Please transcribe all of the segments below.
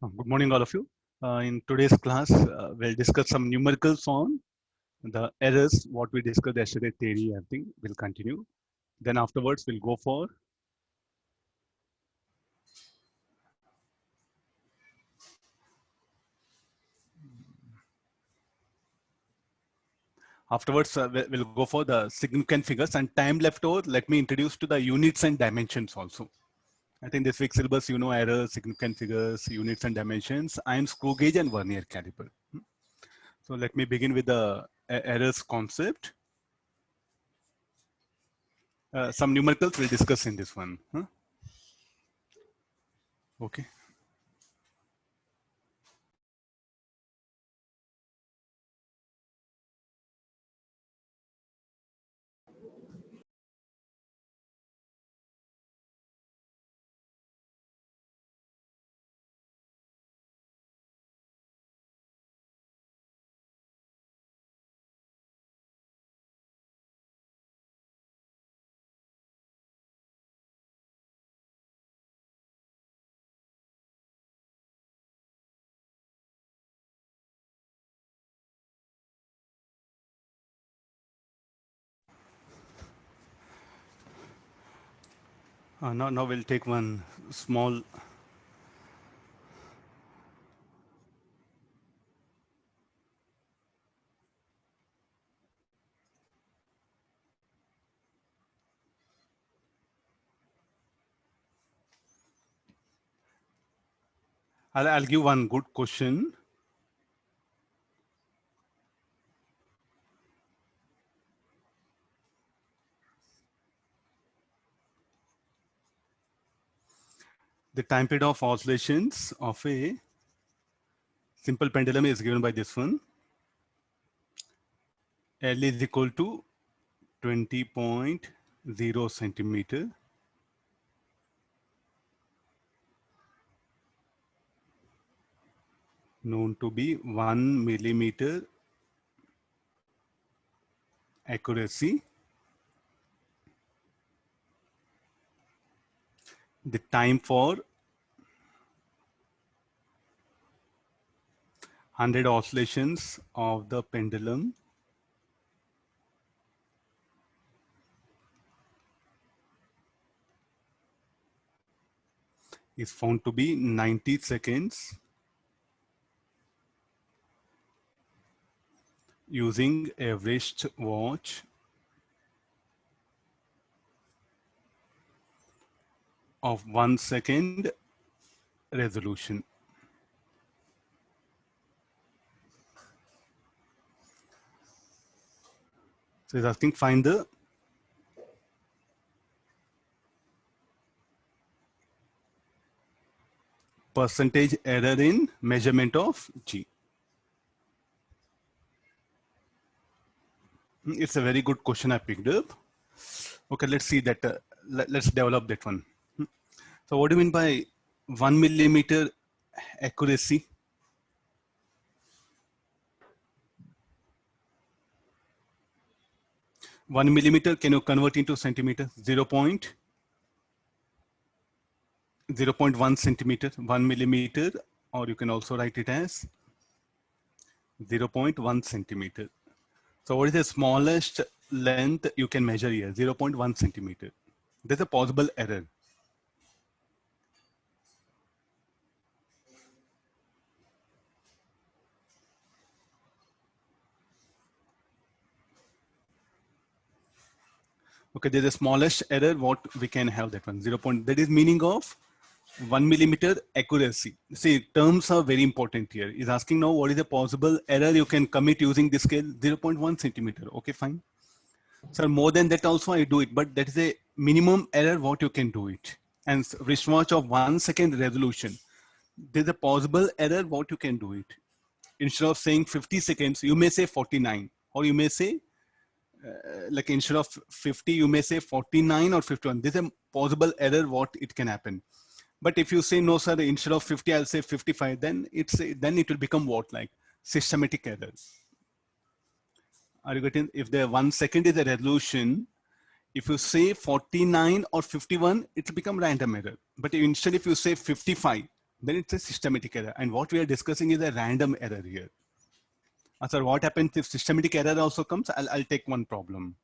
Good morning, all of you. In today's class, we'll discuss some numericals on the errors, what we discussed yesterday, theory, I think we'll continue. Then afterwards, we'll go for we'll go for the significant figures and time left over. Let me introduce to the units and dimensions also. I think this week's syllabus, you know, errors, significant figures, units and dimensions, and screw gauge and vernier caliper. So let me begin with the errors concept. Some numericals we'll discuss in this one. Okay. Now we'll take one small I'll give one good question. The time period of oscillations of a simple pendulum is given by this one. L is equal to 20.0 centimeter. Known to be 1 millimeter accuracy. The time for 100 oscillations of the pendulum is found to be 90 seconds using a wrist watch of 1 second resolution. So it's asking find the percentage error in measurement of G. It's a very good question I picked up. Okay, let's see that. Let's develop that one. So what do you mean by 1 millimeter accuracy? One millimeter, can you convert into centimeter? 0.1 centimeter, 1 millimeter, or you can also write it as 0.1 centimeter. So what is the smallest length you can measure here? 0.1 centimeter. There's a possible error. Okay, there's the smallest error what we can have that one 0. That is meaning of 1 millimeter accuracy. See, terms are very important here. Is asking now what is the possible error you can commit using this scale 0.1 centimeter. Okay, fine. So more than that also I do it, but that is a minimum error what you can do it. And wristwatch of 1 second resolution. There's a possible error what you can do it. Instead of saying 50 seconds, you may say 49, or you may say like instead of 50, you may say 49 or 51. This is a possible error what it can happen. But if you say no, sir, instead of 50, I'll say 55, then it will become what, like systematic error. Are you getting? If the 1 second is a resolution, if you say 49 or 51, it will become random error. But instead, if you say 55, then it's a systematic error. And what we are discussing is a random error here. Sir, what happens if systematic error also comes? I'll take one problem.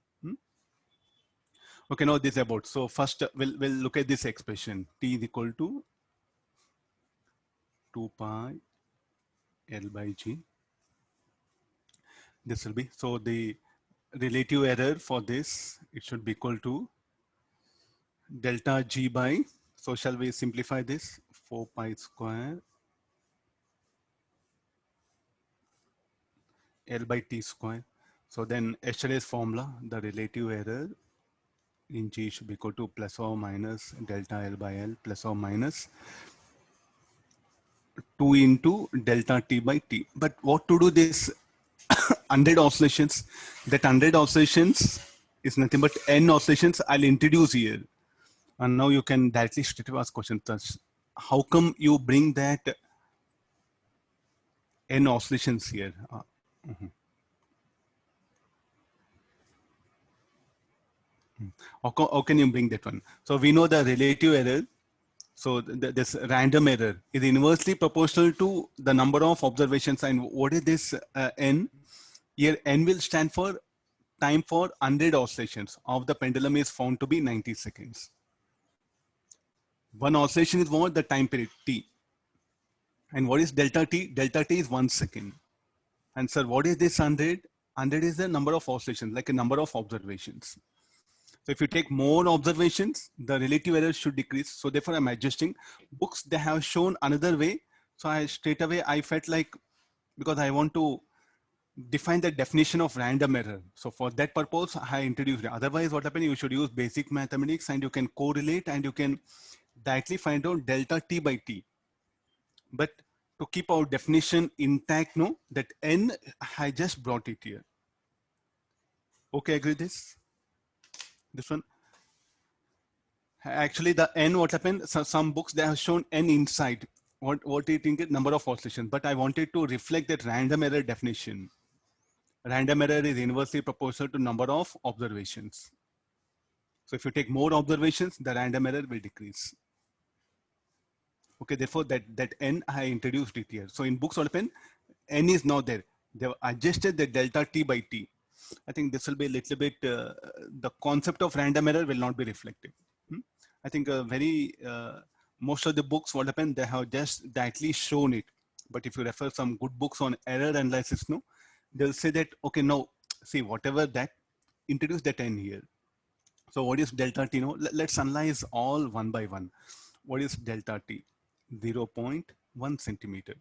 Okay, now this about. So first we'll look at this expression. T is equal to 2 pi L by G. This will be, so the relative error for this, it should be equal to delta G by, so shall we simplify this? 4 pi square L by T square. So then yesterday's formula, the relative error in G should be equal to plus or minus delta L by L plus or minus 2 into delta T by T. But what to do this 100 oscillations? That 100 oscillations is nothing but n oscillations I'll introduce here. And now you can directly straight away ask questions. How come you bring that n oscillations here? How can you bring that one? So we know the relative error. So this random error is inversely proportional to the number of observations. And what is this n? Here n will stand for time for 100 oscillations of the pendulum is found to be 90 seconds. One oscillation is what? The time period t. And what is delta t? Delta t is 1 second. And sir, what is this 100? 100 is the number of oscillations, like a number of observations. So if you take more observations, the relative error should decrease. So therefore I'm adjusting. Books, they have shown another way. So I straight away, I felt like, because I want to define the definition of random error. So for that purpose, I introduced it. Otherwise, what happens, you should use basic mathematics and you can correlate and you can directly find out delta T by T. But to keep our definition intact, no, that n, I just brought it here. Okay, agree this? This one. Actually, the n, what happened? So some books, they have shown n inside. What do you think is number of oscillations? But I wanted to reflect that random error definition. Random error is inversely proportional to number of observations. So if you take more observations, the random error will decrease. Okay, therefore that n, I introduced it here. So in books, what happened? N is now there. They have adjusted the delta T by T. I think this will be a little bit, the concept of random error will not be reflected. I think most of the books, what happened, they have just directly shown it. But if you refer some good books on error analysis, no, they'll say that, okay, no, see, whatever that, introduce that n here. So what is delta T? No, let's analyze all one by one. What is delta T? 0.1 centimeter.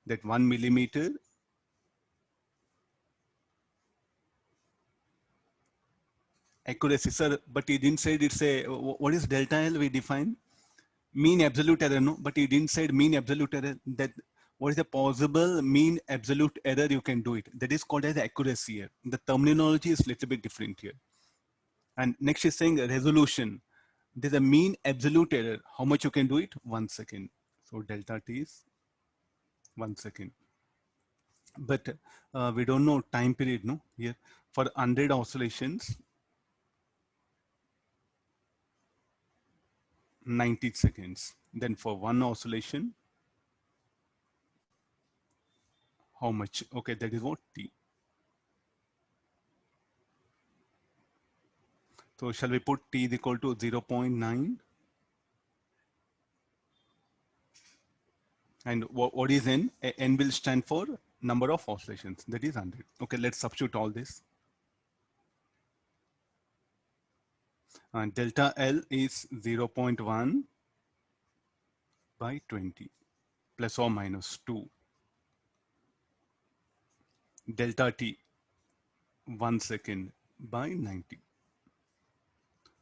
That 1 millimeter accuracy, sir, but he didn't say it's a, what is delta L we define? Mean absolute error, no, but he didn't say mean absolute error. That what is the possible mean absolute error you can do it. That is called as accuracy here. The terminology is a little bit different here. And next is saying resolution. There's a mean absolute error. How much you can do it? 1 second. So delta T is 1 second. But we don't know time period, no, here. For 100 oscillations, 90 seconds. Then for one oscillation, how much? Okay, that is what T. So shall we put T is equal to 0.9? And what is N? N will stand for number of oscillations. That is 100. Okay, let's substitute all this. And delta L is 0.1 by 20 plus or minus 2. Delta T 1 second by 90.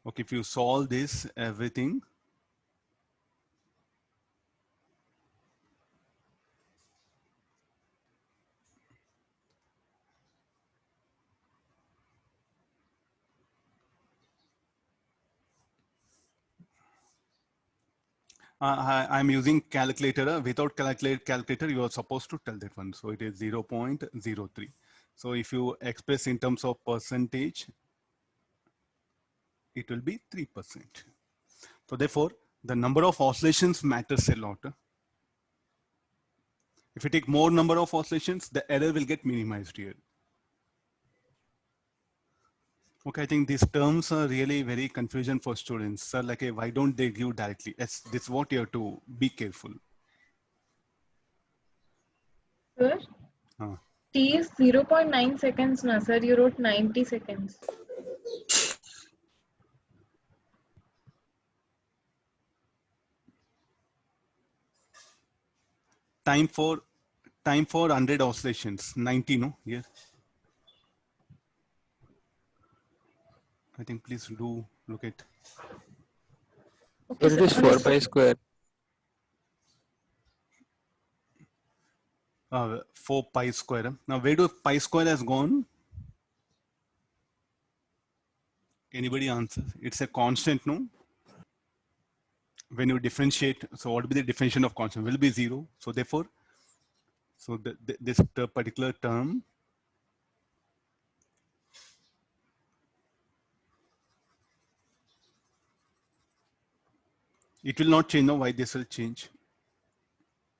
Okay, if you solve this, everything, I'm using calculator. Without calculator, you are supposed to tell that one. So it is 0.03. So if you express in terms of percentage, it will be 3%. So therefore, the number of oscillations matters a lot. If you take more number of oscillations, the error will get minimized here. Okay, I think these terms are really very confusion for students. So like, why don't they give directly? Yes, this is what you have to be careful. Sir, T is 0.9 seconds, na sir. You wrote 90 seconds. Time for 100 oscillations, 90, no? Yes. I think please do look at. Okay, It sir. is 4 pi square. 4 pi square. Now, where do pi square has gone? Anybody answer? It's a constant, no? When you differentiate, so what will be the differentiation of constant? Will be 0. So therefore, so this particular term, it will not change. Now, why this will change?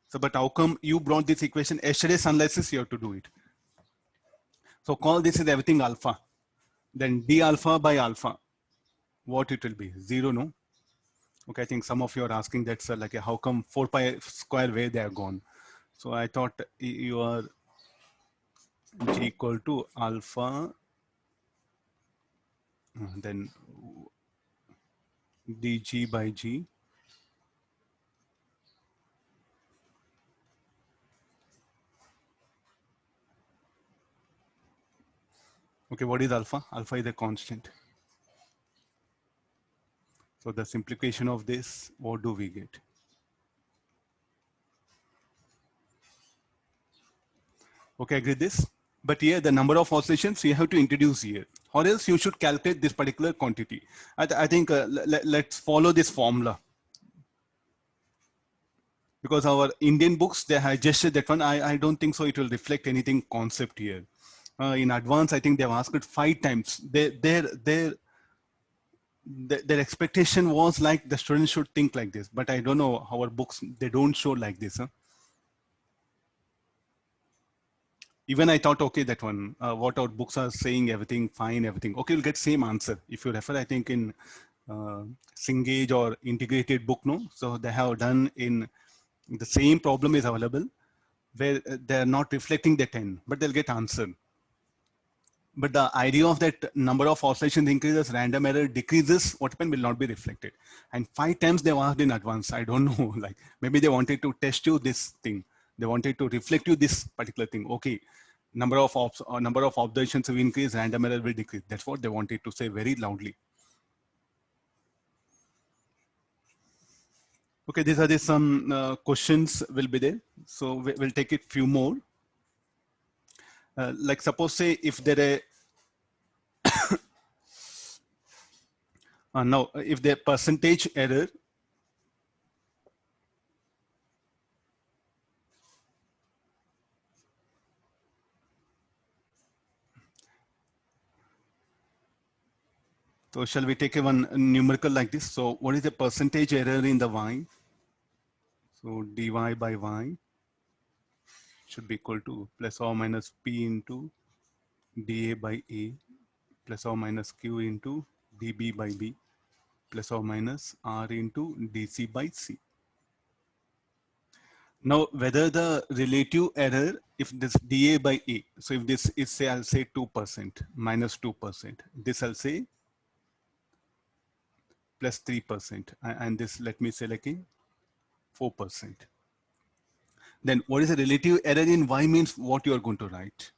So, but how come you brought this equation? Yesterday's analysis, you have to do it. So call this is everything alpha. Then d alpha by alpha. What it will be? 0, no? Okay, I think some of you are asking that, sir, like how come 4 pi square where they are gone? So I thought you are g equal to alpha, then dg by g. Okay, what is alpha? Alpha is a constant. So the simplification of this, what do we get? Okay, agree this. But here the number of oscillations you have to introduce here, or else you should calculate this particular quantity. I think let's follow this formula. Because our Indian books, they have adjusted that one. I don't think so it will reflect anything concept here. In advance, I think they've asked it 5 times. Their expectation was like the students should think like this, but I don't know, our books, they don't show like this. Huh? Even I thought, okay, that one, what our books are saying, everything fine, everything. Okay, you'll get same answer. If you refer, I think in Cengage or integrated book, no? So they have done in the same problem is available where they're not reflecting the 10, but they'll get answer. But the idea of that number of oscillations increases, random error decreases, what happened will not be reflected. And 5 times they asked in advance. I don't know, like maybe they wanted to test you this thing. They wanted to reflect you this particular thing. Okay, number of observations will increase, random error will decrease. That's what they wanted to say very loudly. Okay, these are some questions will be there. So we'll take it few more. Like suppose say if there are now if the percentage error so shall we take a one numerical like this? So what is the percentage error in the y? So dy by y should be equal to plus or minus p into dA by a plus or minus q into dB by b plus or minus r into dc by c. Now, whether the relative error, if this dA by a, so if this is say, I'll say 2%, minus 2%, this I'll say plus 3%, and this let me say like a 4%. Then what is the relative error in y means what you are going to write.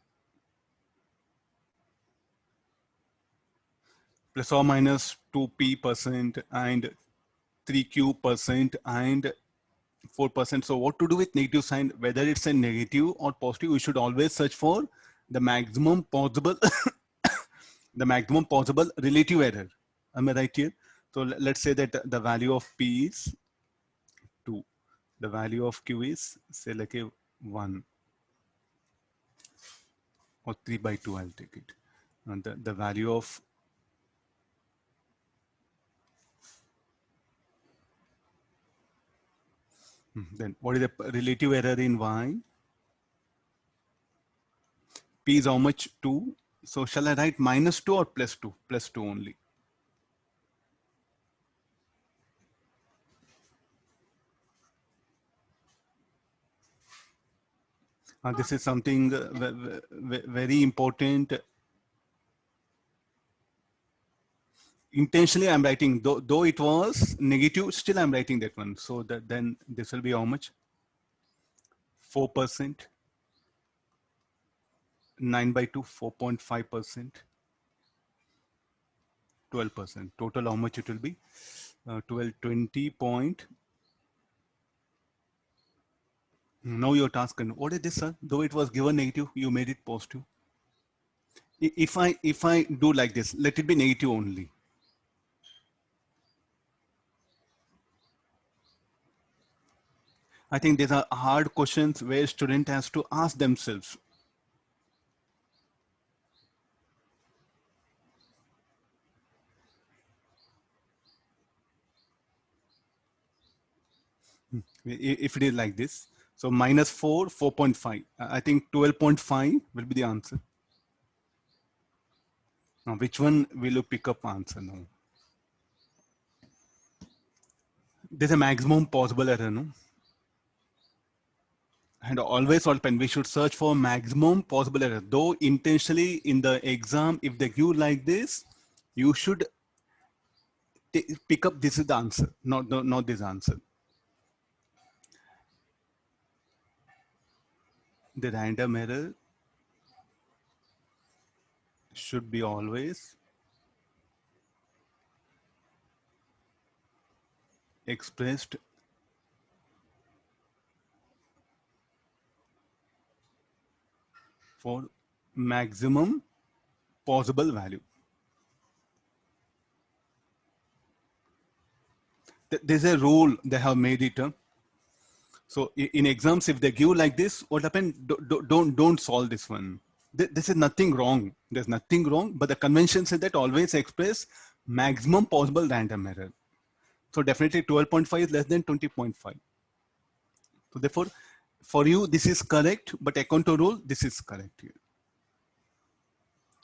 Plus or minus 2p% and 3q% and 4%. So what to do with negative sign, whether it's a negative or positive, we should always search for the maximum possible, the maximum possible relative error. Am I right here? So let's say that the value of p is 2. The value of q is say like a 1 or 3 by 2, I'll take it. And the value of then what is the relative error in y? P is how much? 2. So shall I write -2 or +2? +2 only. This is something very important. Intentionally, I'm writing, though it was negative, still I'm writing that one. So that then this will be how much? 4%. 9 by 2, 4.5%. 12%. Total, how much it will be? 12, 20 point. Now your task. And what is this, sir? Though it was given negative, you made it positive. If I do like this, let it be negative only. I think these are hard questions where student has to ask themselves. If it is like this, so -4, 4.5. I think 12.5 will be the answer. Now, which one will you pick up answer now? There's a maximum possible error, no? And always all pen, we should search for maximum possible error. Though intentionally in the exam, if they give like this, you should pick up this is the answer, not this answer. The random error should be always expressed for maximum possible value. There's a rule they have made it. So in exams, if they give like this, what happens? Don't solve this one. This is nothing wrong. There's nothing wrong, but the convention said that always express maximum possible random error. So definitely 12.5 is less than 20.5. So therefore, for you, this is correct, but according to rule, this is correct here.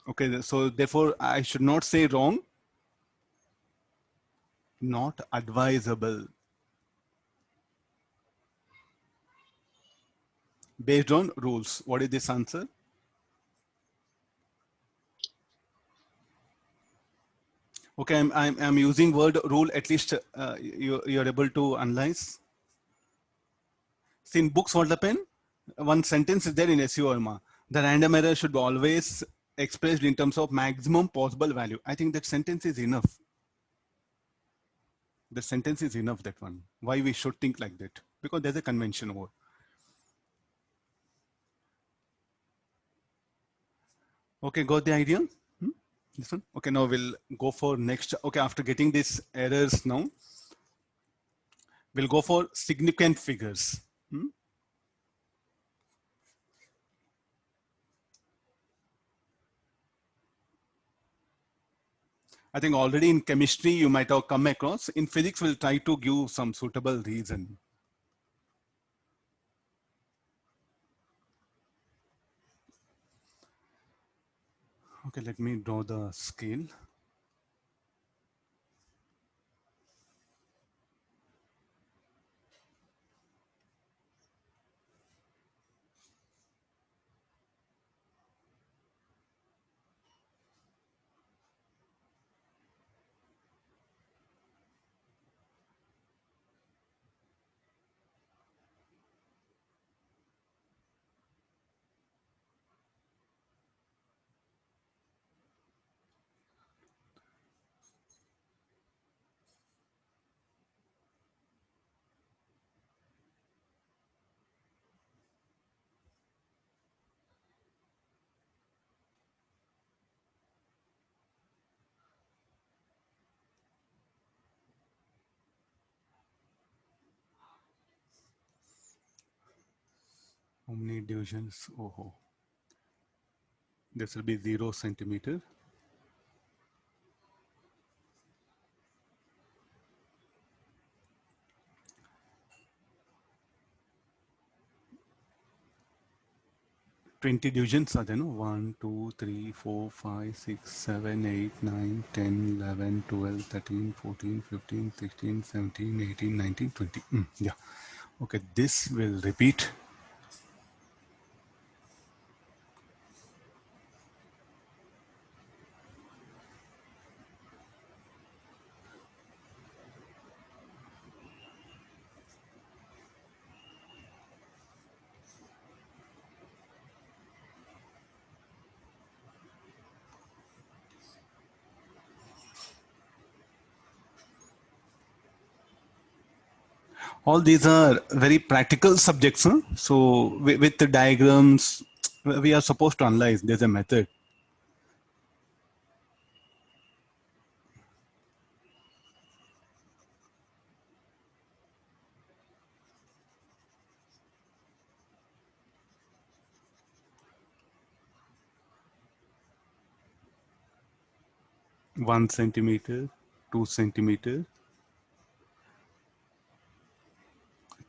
Okay, so therefore, I should not say wrong. Not advisable. Based on rules. What is this answer? Okay, I'm using word rule, at least you're able to analyze. See, in books, what happen? One sentence is there in SU Verma. The random error should be always expressed in terms of maximum possible value. I think that sentence is enough. The sentence is enough, that one. Why we should think like that? Because there's a convention over. Okay, got the idea? This one? Okay, now we'll go for next. Okay, after getting these errors now, we'll go for significant figures. I think already in chemistry, you might have come across. In physics, we'll try to give some suitable reason. Okay, let me draw the scale. How many divisions? Oh, this will be 0 centimeter. 20 divisions are there, no? 1, 2, 3, 4, 5, 6, 7, 8, 9, 10, 11, 12, 13, 14, 15, 16, 17, 18, 19, 20. Yeah. Okay, this will repeat. All these are very practical subjects, huh? So with the diagrams, we are supposed to analyze. There's a method. One centimeter, 2 centimeter,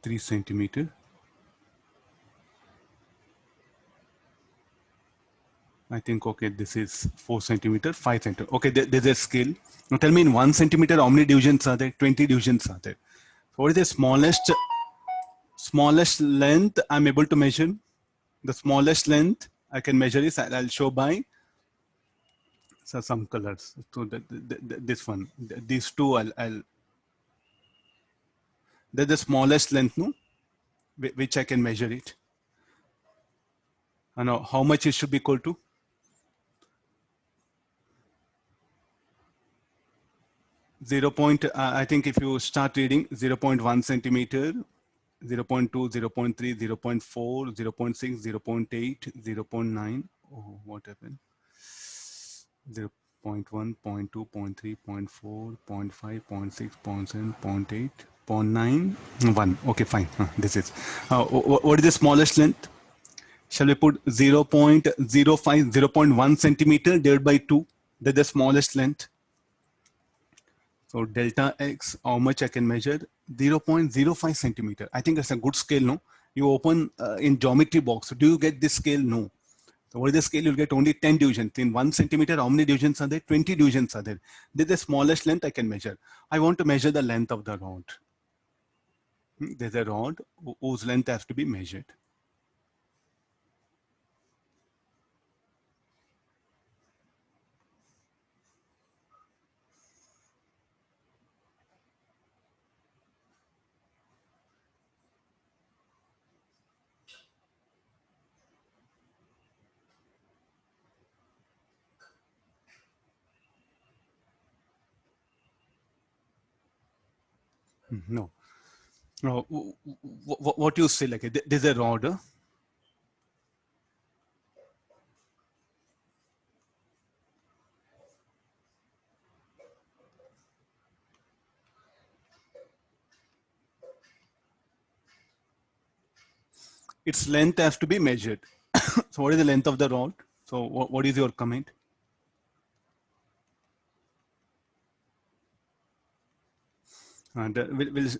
3 centimeter. I think, okay, this is 4 centimeter, 5 centimeter. Okay, there's a scale. Now tell me in 1 centimeter, how many divisions are there? 20 divisions are there. So what is the smallest length I'm able to measure? The smallest length I can measure is, I'll show by some colors. So this one, these two, they're the smallest length, no? Which I can measure it. I know how much it should be equal to. 0. I think if you start reading 0.1 centimeter, 0.2, 0.3, 0.4, 0.6, 0.8, 0.9. Oh, what happened? 0.1, 0.2, 0.3, 0.4, 0.5, 0.6, 0.7, 0.8, 0.9, 1. Okay, fine. This is. What is the smallest length? Shall we put 0.05, 0.1 centimeter divided by 2? That's the smallest length. So delta X, how much I can measure? 0.05 centimeter. I think that's a good scale, no? You open in geometry box. Do you get this scale? No. So what is the scale? You'll get only 10 divisions. In 1 centimeter, how many divisions are there? 20 divisions are there. This is the smallest length I can measure. I want to measure the length of the rod. There's a rod whose length has to be measured. No. No. What you say, like there's a rod. Its length has to be measured. So what is the length of the rod? So what is your comment? And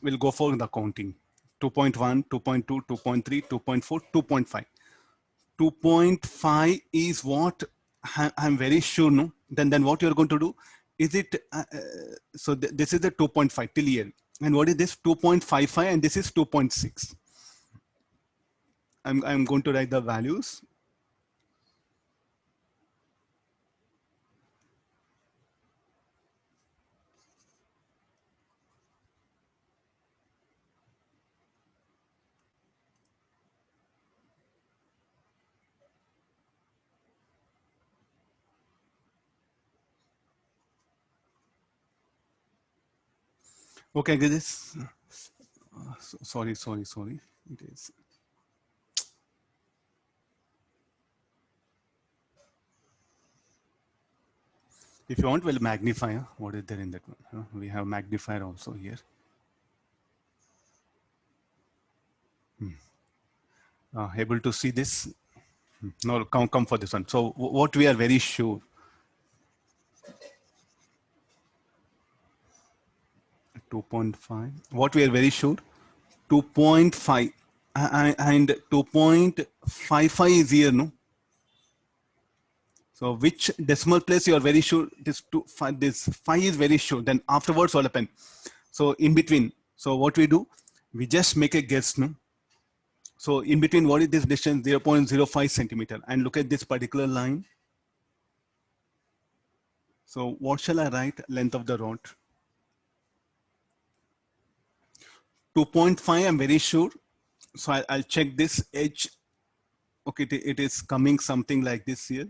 we'll go for the counting. 2.1, 2.2, 2.3, 2.4, 2.5. 2.5 is what I'm very sure, no? Then what you're going to do? Is it, so this is the 2.5 till here. And what is this? 2.55 and this is 2.6. I'm going to write the values. Okay, this. Sorry. It is. If you want, we'll magnify. What is there in that one? We have magnifier also here. Able to see this? No, come for this one. So what we are very sure. 2.5. What we are very sure? 2.5 and 2.55 is here, no? So which decimal place you are very sure this 5, this 5 is very sure. Then afterwards what happen? So in between, so what we do, we just make a guess, no? So in between, what is this distance? 0.05 centimeter. And look at this particular line. So what shall I write? Length of the rod. 2.5, I'm very sure. So I'll check this edge. Okay, it is coming something like this here.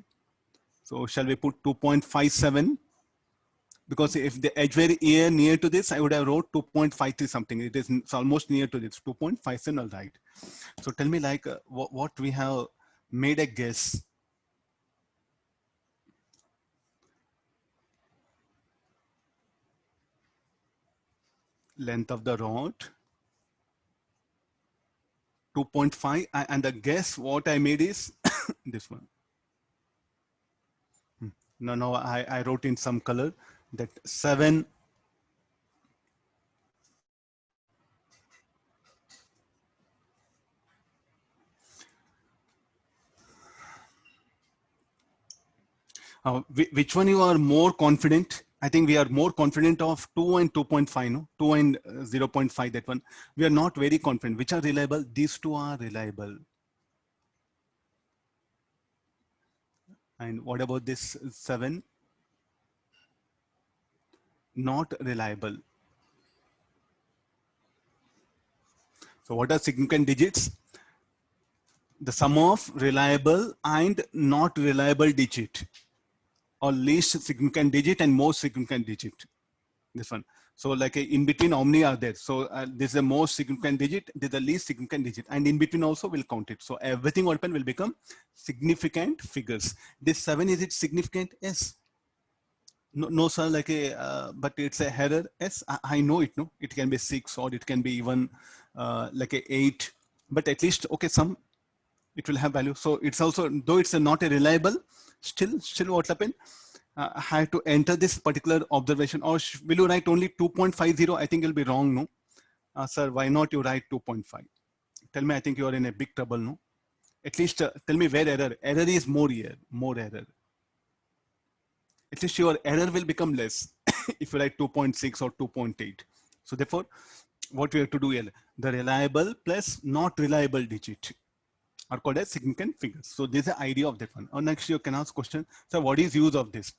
So shall we put 2.57? Because if the edge were here near to this, I would have wrote 2.53 something. It's almost near to this, 2.57, all right. So tell me like what we have made a guess. Length of the rod, 2.5, and the guess what I made is this one. No, I wrote in some color that 7. Which one you are more confident? I think we are more confident of 2 and 2.5, no? 2 and 0.5, that one. We are not very confident. Which are reliable? These two are reliable. And what about this 7? Not reliable. So what are significant digits? The sum of reliable and not reliable digit, or least significant digit and most significant digit. This one. So like in between, how many are there? So this is the most significant digit, this is the least significant digit, and in between also will count it. So everything open will become significant figures. This 7, is it significant? Yes. No, sir, like but it's a error. Yes, I know it. No, it can be 6 or it can be even like a 8, but at least, okay, some it will have value. So it's also, though it's not a reliable, still what happened? I have to enter this particular observation, or will you write only 2.50? I think it'll be wrong, no? Sir, why not you write 2.5? Tell me, I think you are in a big trouble, no? At least tell me where error. Error is more here, more error. At least your error will become less if you write 2.6 or 2.8. So therefore, what we have to do here, the reliable plus not reliable digit are called as significant figures. So this is the idea of that one. Or next you can ask question, so what is use of this?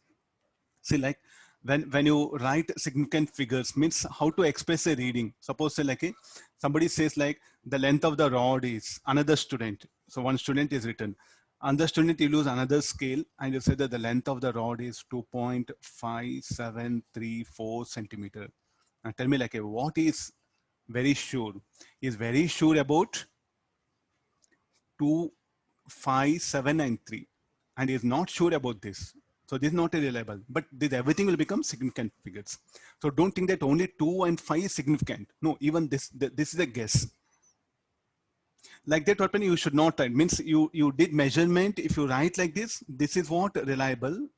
See, like when you write significant figures, means how to express a reading. Suppose say like somebody says like the length of the rod is, another student. So one student is written. Another student, you use another scale and you say that the length of the rod is 2.5734 centimeter. Now tell me like what is very sure? Is very sure about 2, 5, 7, and 3, and is not sure about this. So this is not a reliable, but this everything will become significant figures. So don't think that only 2 and 5 is significant. No, even this is a guess. Like that, what you should not write. Means you did measurement. If you write like this is what reliable.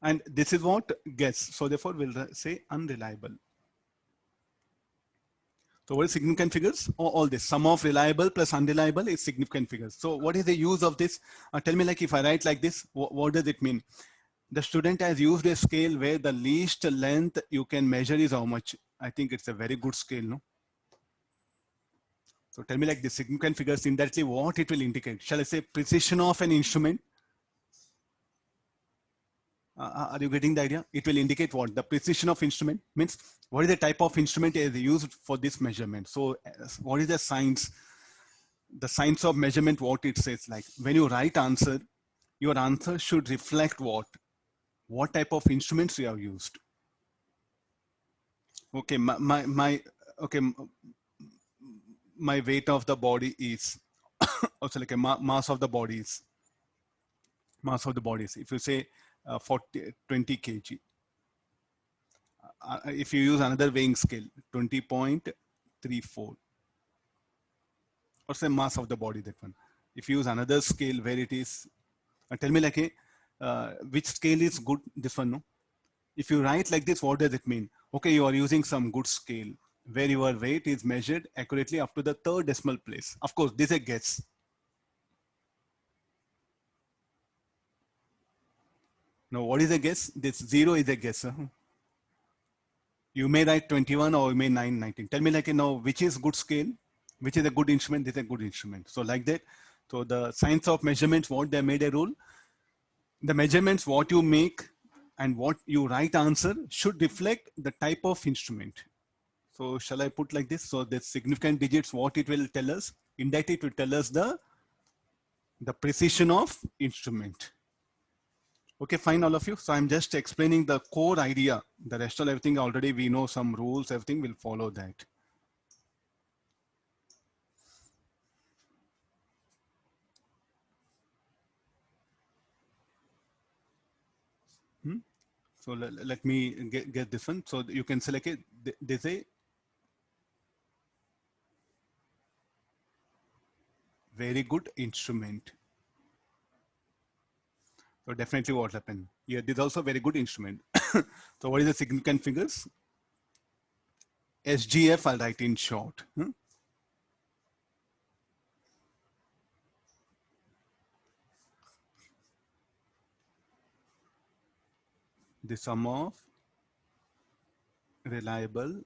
And this is what guess. So therefore we'll say unreliable. So what is significant figures? All this sum of reliable plus unreliable is significant figures. So what is the use of this? Tell me, like if I write like this, what does it mean? The student has used a scale where the least length you can measure is how much? I think it's a very good scale, no? So tell me like the significant figures, indirectly what it will indicate. Shall I say precision of an instrument? Are you getting the idea? It will indicate what? The precision of instrument means what is the type of instrument is used for this measurement. So what is the science? The science of measurement, what it says, like when you write answer, your answer should reflect what type of instruments you have used. Okay, okay, my weight of the body is also like a mass of the body is if you say 20 kg, if you use another weighing scale 20.34, or say mass of the body, that one. If you use another scale where it is tell me like which scale is good, this one, no? If you write like this, what does it mean? Okay, you are using some good scale. where your weight is measured accurately up to the third decimal place. Of course, this is a guess. Now, what is a guess? This 0 is a guess. You may write 21 or you may 19. Tell me like, which is good scale, which is a good instrument, this is a good instrument. So like that. So the science of measurements, what they made a rule, the measurements, what you make and what you write answer should reflect the type of instrument. So shall I put like this? So the significant digits, what it will tell us, indirectly it will tell us the precision of instrument. Okay, fine, all of you. So I'm just explaining the core idea. The rest of everything already we know some rules, everything will follow that. So let me get this one. So you can select it. There's a very good instrument. So definitely what happened. Yeah, this is also a very good instrument. So what is the significant figures? SGF, I'll write in short. The sum of reliable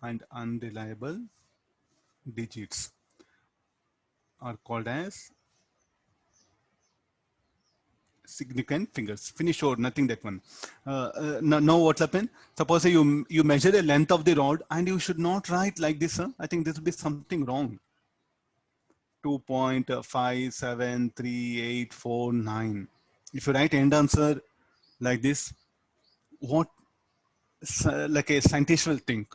and unreliable digits are called as significant figures. Finish or nothing, that one. Now what happened? Suppose you measure the length of the rod and you should not write like this. I think this will be something wrong. 2.57384.9. If you write end answer like this, what like a scientist will think?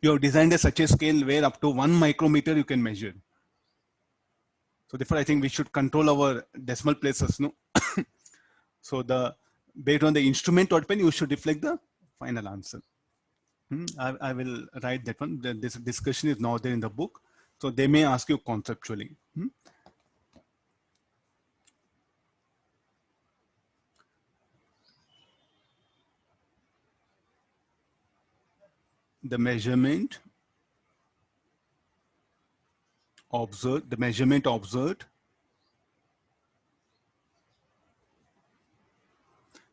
You have designed such a scale where up to 1 micrometer you can measure. So therefore, I think we should control our decimal places, no? So based on the instrument or pen, you should reflect the final answer. I will write that one. This discussion is now there in the book. So they may ask you conceptually. The measurement observed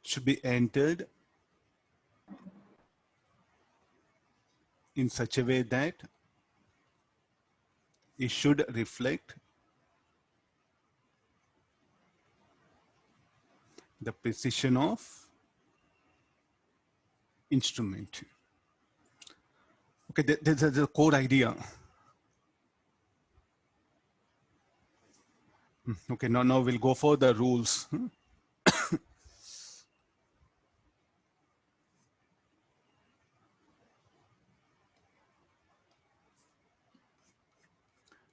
should be entered in such a way that it should reflect the precision of instrument. Okay, this is the core idea. Okay, now we'll go for the rules.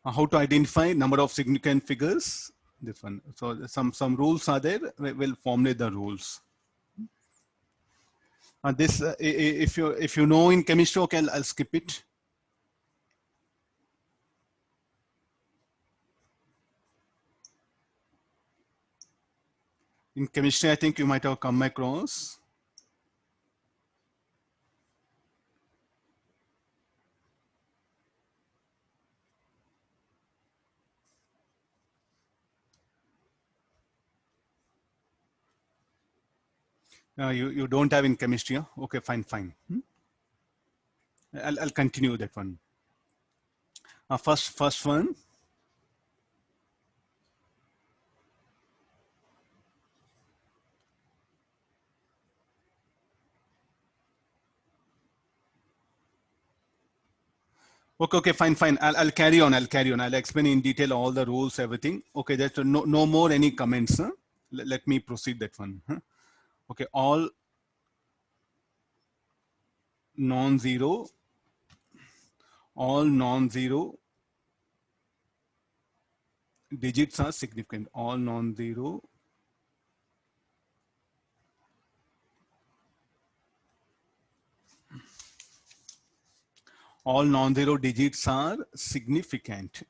How to identify number of significant figures? This one. So some rules are there. We'll formulate the rules. This if you know in chemistry, okay, I'll skip it. In chemistry, I think you might have come across. You don't have in chemistry, huh? Okay, fine. I'll continue that one. First one. Okay, fine. I'll carry on. I'll explain in detail all the rules, everything. Okay, there's no more any comments. Huh? Let me proceed that one. Huh? Okay, all non-zero digits are significant. All non-zero digits are significant.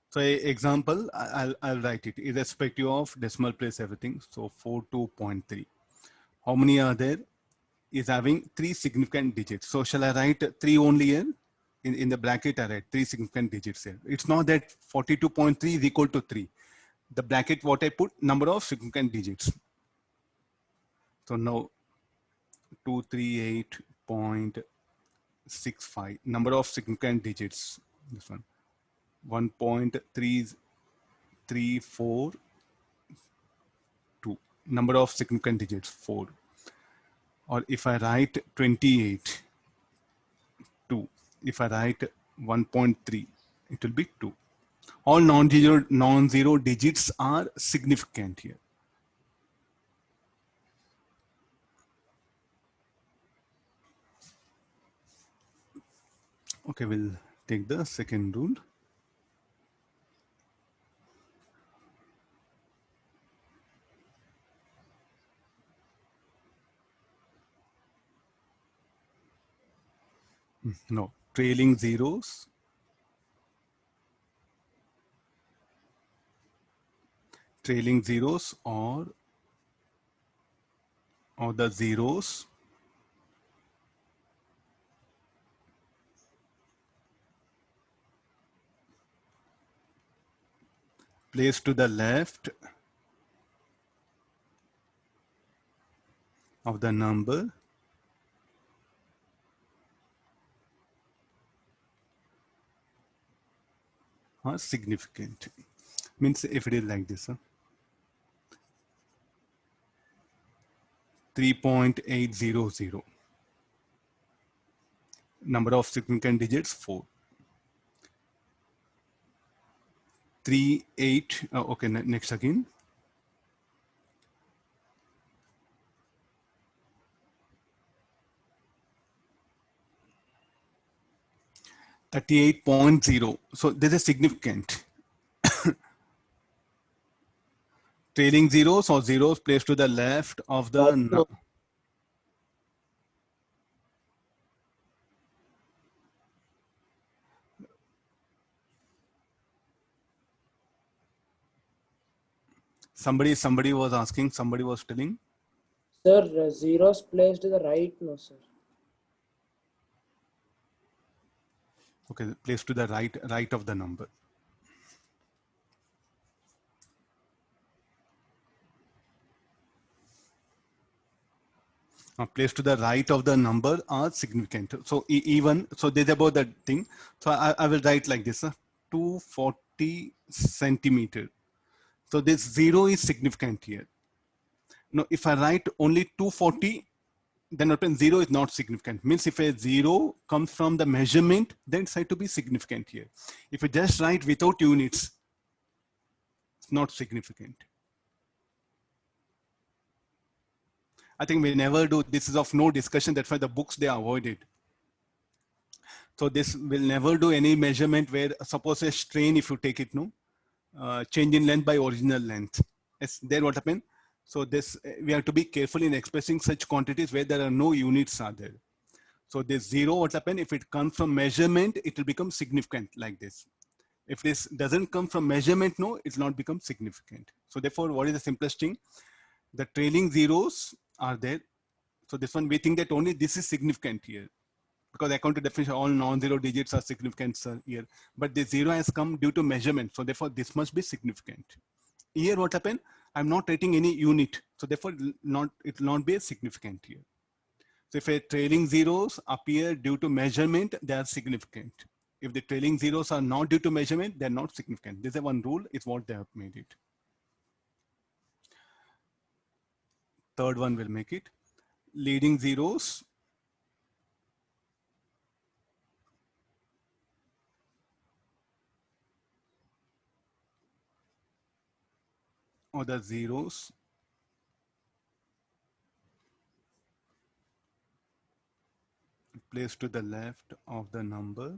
So example, I'll write it irrespective of decimal place, everything. So 42.3. How many are there? is having 3 significant digits. So shall I write 3 only here? In the bracket, I write 3 significant digits here. It's not that 42.3 is equal to 3. The bracket, what I put, number of significant digits. So now 238.65, number of significant digits. This one, 1.3342, number of significant digits, 4. Or if I write 28, 2. If I write 1.3, it will be 2. All non-zero digits are significant here. Okay, we'll take the second rule. No, trailing zeros. Trailing zeros or the zeros placed to the left of the number are significant. Means if it is like this, 3.800, number of significant digits 4. 38, okay, next again. 38.0. So this is significant. Trailing zeros or zeros placed to the left of the somebody was asking, somebody was telling. Sir, zeros placed to the right, no sir. Okay, placed to the right of the number. Placed to the right of the number are significant. So even, so there's about that thing. So I will write like this, 240 centimeter. So this 0 is significant here. Now, if I write only 240, then open 0 is not significant. Means if a 0 comes from the measurement, then it's said to be significant here. If you just write without units, it's not significant. I think we never do. This is of no discussion. That's why the books, they are avoided. So this will never do any measurement where, suppose a strain, if you take it, no, change in length by original length. Yes, there what happened. So this, we have to be careful in expressing such quantities where there are no units are there. So this 0, what happened, if it comes from measurement, it will become significant like this. If this doesn't come from measurement, no, it's not become significant. So therefore, what is the simplest thing? The trailing zeros are there. So this one, we think that only this is significant here, because according to definition, all non-zero digits are significant here. But the 0 has come due to measurement. So therefore, this must be significant. Here, what happened? I'm not writing any unit. So therefore, it will not be significant here. So if a trailing zeros appear due to measurement, they are significant. If the trailing zeros are not due to measurement, they're not significant. This is one rule, is what they have made it. Third one will make it. Leading zeros or the zeros placed to the left of the number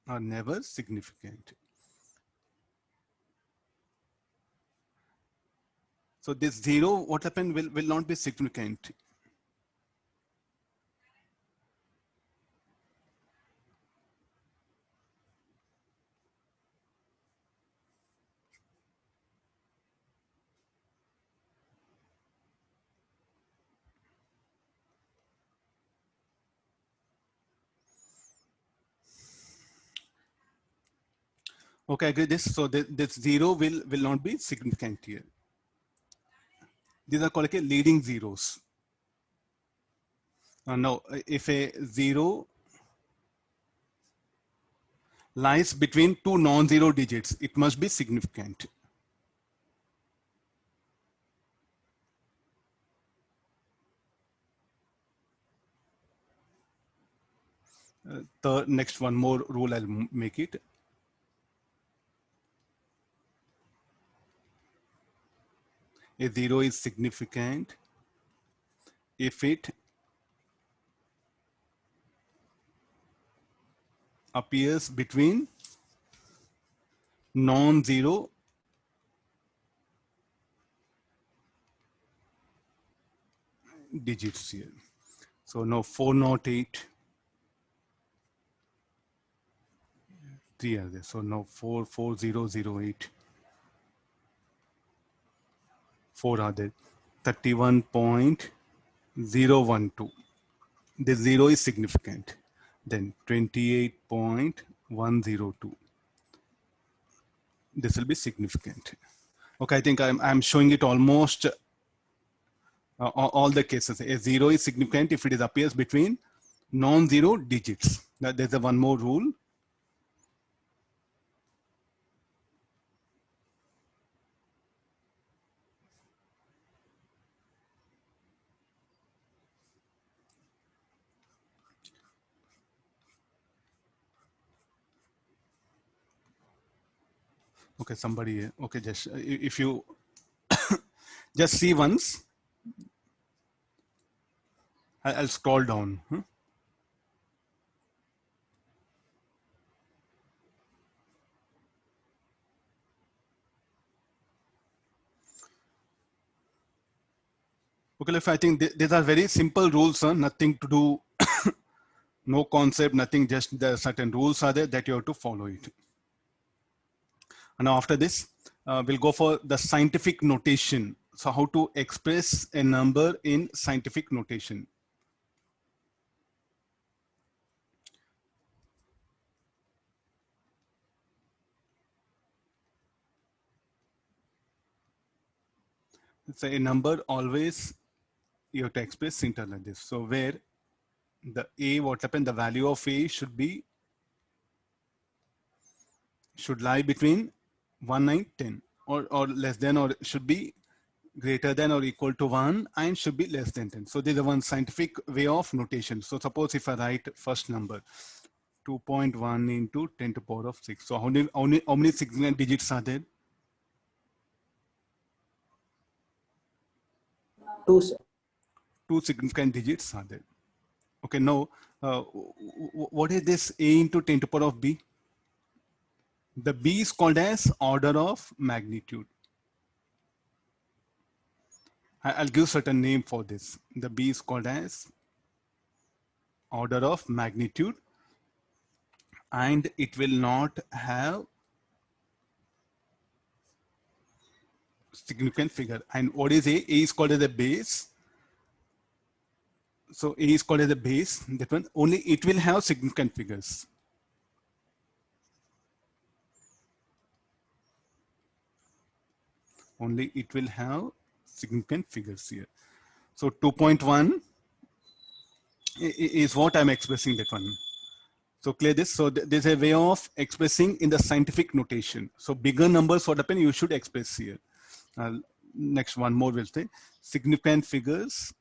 are never significant. So this 0, what happened, will not be significant. Okay, I agree this. So this 0 will not be significant here. These are called leading zeros. Now, if a 0 lies between two non-zero digits, it must be significant. The next one more rule I'll make it. A 0 is significant if it appears between non-zero digits here. So now 408, 3 are there. So now 44008, 4 are there. 31.012. The 0 is significant. Then 28.102. This will be significant. Okay, I think I'm showing it almost all the cases. A 0 is significant if it appears between non-zero digits. Now, there's a one more rule. Okay, somebody, okay, just if you just see once, I'll scroll down. Okay, if I think these are very simple rules, nothing to do, no concept, nothing, just the certain rules are there that you have to follow it. And now after this, we'll go for the scientific notation. So how to express a number in scientific notation. It's a number always you have to express simple like this. So where the A, what happened, the value of A should lie between 1 and 10 or less than, or should be greater than or equal to 1 and should be less than 10. So this is one scientific way of notation. So suppose if I write first number 2.1 into 10 to the power of 6. So how many significant digits are there? 2, sir. 2 significant digits are there. Okay, now what is this A into 10 to the power of B? The B is called as order of magnitude. I'll give certain name for this. The B is called as order of magnitude, and it will not have significant figure. And what is A? A is called as a base. So A is called as a base. That one only it will have significant figures. Only it will have significant figures here. So 2.1 is what I'm expressing that one. So clear this. So there's a way of expressing in the scientific notation. So bigger numbers what happen you should express here. Next one more will say significant figures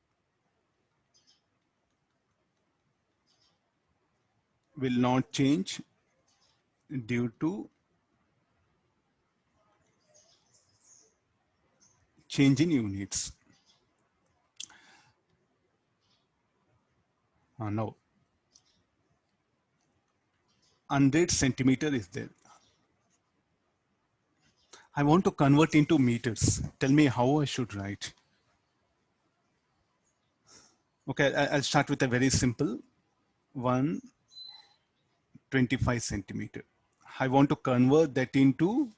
will not change due to change in units. Now 100 centimeter is there. I want to convert into meters. Tell me how I should write. Okay, I'll start with a very simple 125 centimeter. I want to convert that into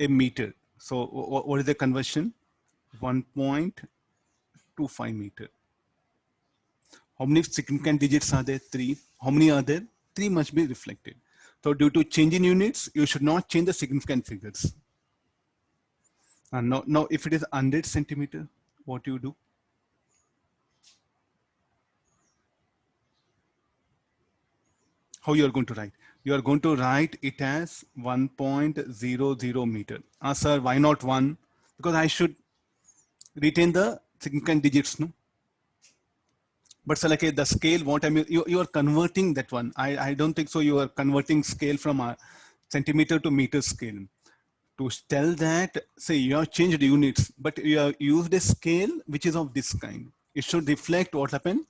a meter. So what is the conversion? 1.25 meter. How many significant digits are there? 3. How many are there? 3 must be reflected. So due to change in units, you should not change the significant figures. And now if it is 100 centimeter, what you do? How you are going to write? You are going to write it as 1.00 meter. Sir, why not 1? Because I should retain the significant digits, no? But so like the scale, what I mean, you are converting that one. I don't think so. You are converting scale from a centimeter to meter scale. To tell that, say you have changed units, but you have used a scale which is of this kind. It should reflect what happened,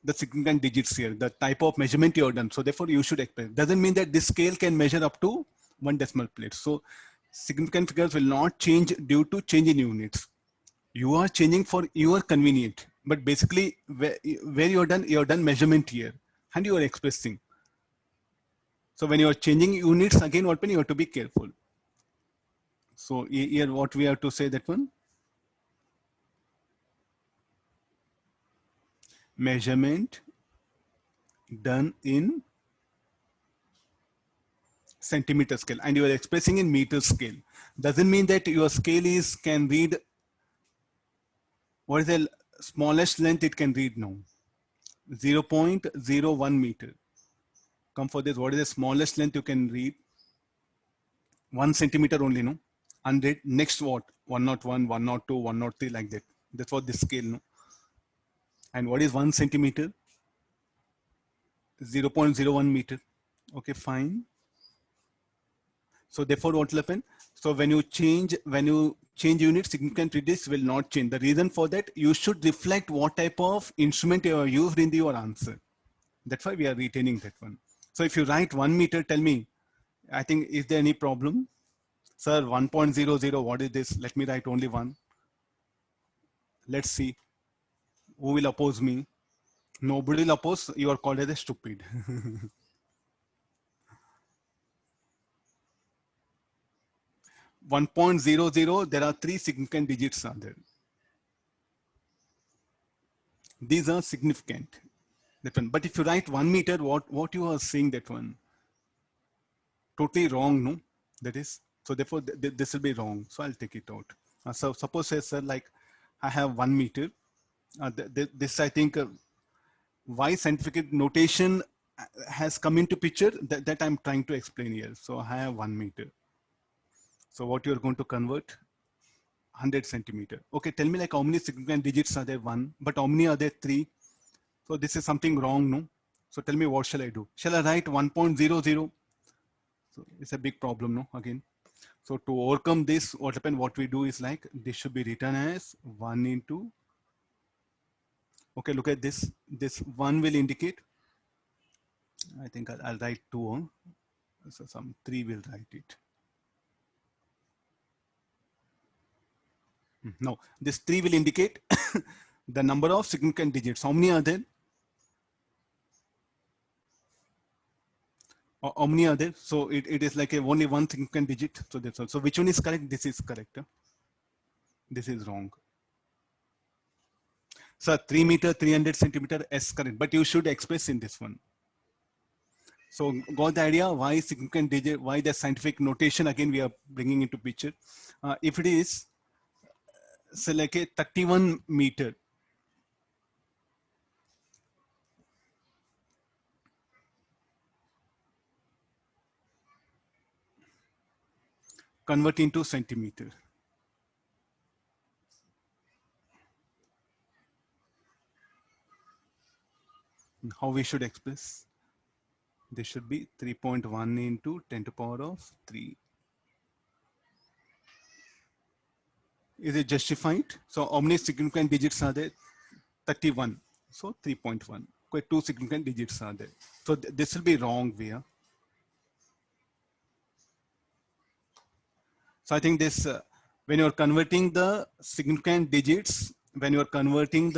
the significant digits here, the type of measurement you have done. So therefore you should expect. Doesn't mean that this scale can measure up to 1 decimal place. So significant figures will not change due to change in units. You are changing for your convenient, but basically where you are done measurement here and you are expressing. So when you are changing units again, what you have to be careful. So here what we have to say that one, measurement done in centimeter scale and you are expressing in meter scale. Doesn't mean that your scale can read what is the smallest length it can read now. 0.01 meter. Come for this, what is the smallest length you can read? 1 centimeter only, no? 100, next what? 101, 102, 103, like that. That's what this scale, no? And what is 1 centimeter? 0.01 meter. Okay, fine. So therefore what will happen? So when you change units, significant digits will not change. The reason for that, you should reflect what type of instrument you have used in your answer. That's why we are retaining that one. So if you write 1 meter, tell me, I think, is there any problem? Sir, 1.00, what is this? Let me write only 1. Let's see. Who will oppose me? Nobody will oppose. You are called as a stupid. 1.00, there are 3 significant digits are there. These are significant. But if you write 1 meter, what you are saying that one? Totally wrong, no? That is. So therefore, this will be wrong. So I'll take it out. So suppose, sir, like I have 1 meter. This I think why scientific notation has come into picture that I'm trying to explain here. So I have 1 meter. So what you're going to convert? 100 centimeter. Okay, tell me like how many significant digits are there? 1, but how many are there? 3. So this is something wrong, no? So tell me what shall I do? Shall I write 1.00? So it's a big problem, no? Again. So to overcome this, what we do is like this should be written as 1 into. Okay, look at this. This 1 will indicate. I think I'll write 2. Huh? So some 3 will write it. No, this 3 will indicate the number of significant digits. How many are there? How many are there? So it is like only 1 significant digit. So that's all. So which one is correct? This is correct. Huh? This is wrong. So 3 meter, 300 centimeter S correct, but you should express in this one. So got the idea why significant digit, why the scientific notation again we are bringing into picture. If it is, say like a 31 meter, convert into centimeter. How we should express? This should be 3.1 into 10 to the power of 3. Is it justified? So how many significant digits are there? 31. So 3.1. Quite 2 significant digits are there. So this will be wrong here. So I think this, when you're converting the significant digits, when you're converting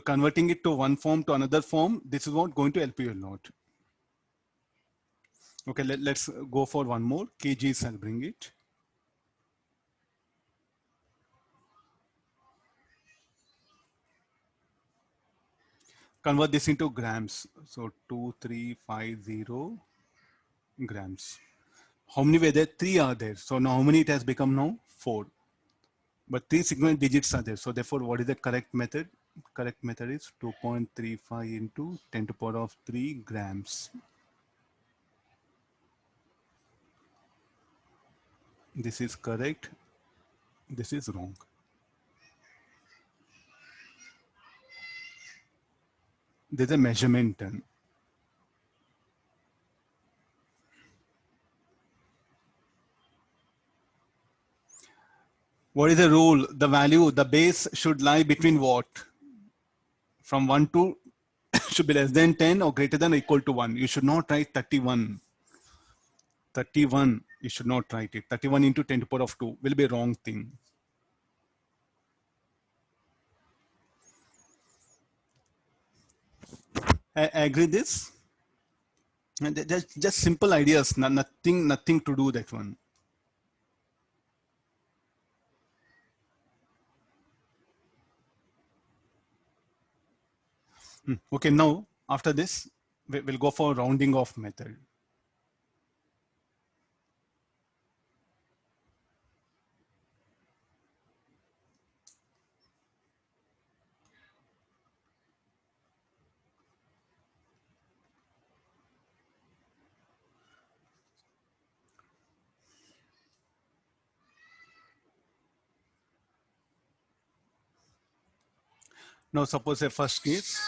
converting it to one form to another form, this is what going to help you a lot. Okay, let's go for one more. Kgs, I'll bring it. convert this into grams. So 2350 grams. How many were there? 3 are there. So now how many it has become now? 4. But 3 sigma digits are there. So therefore, what is the correct method? Correct method is 2.35 into 10 to the power of 3 grams. This is correct. This is wrong. There's a measurement done. What is the rule? The value, the base should lie between what? From 1 to should be less than 10 or greater than or equal to 1. You should not write 31. 31, you should not write it. 31 into 10 to the power of 2 will be a wrong thing. I agree this? And just simple ideas, nothing to do that one. Okay, now after this, we'll go for rounding off method. Now suppose a first case.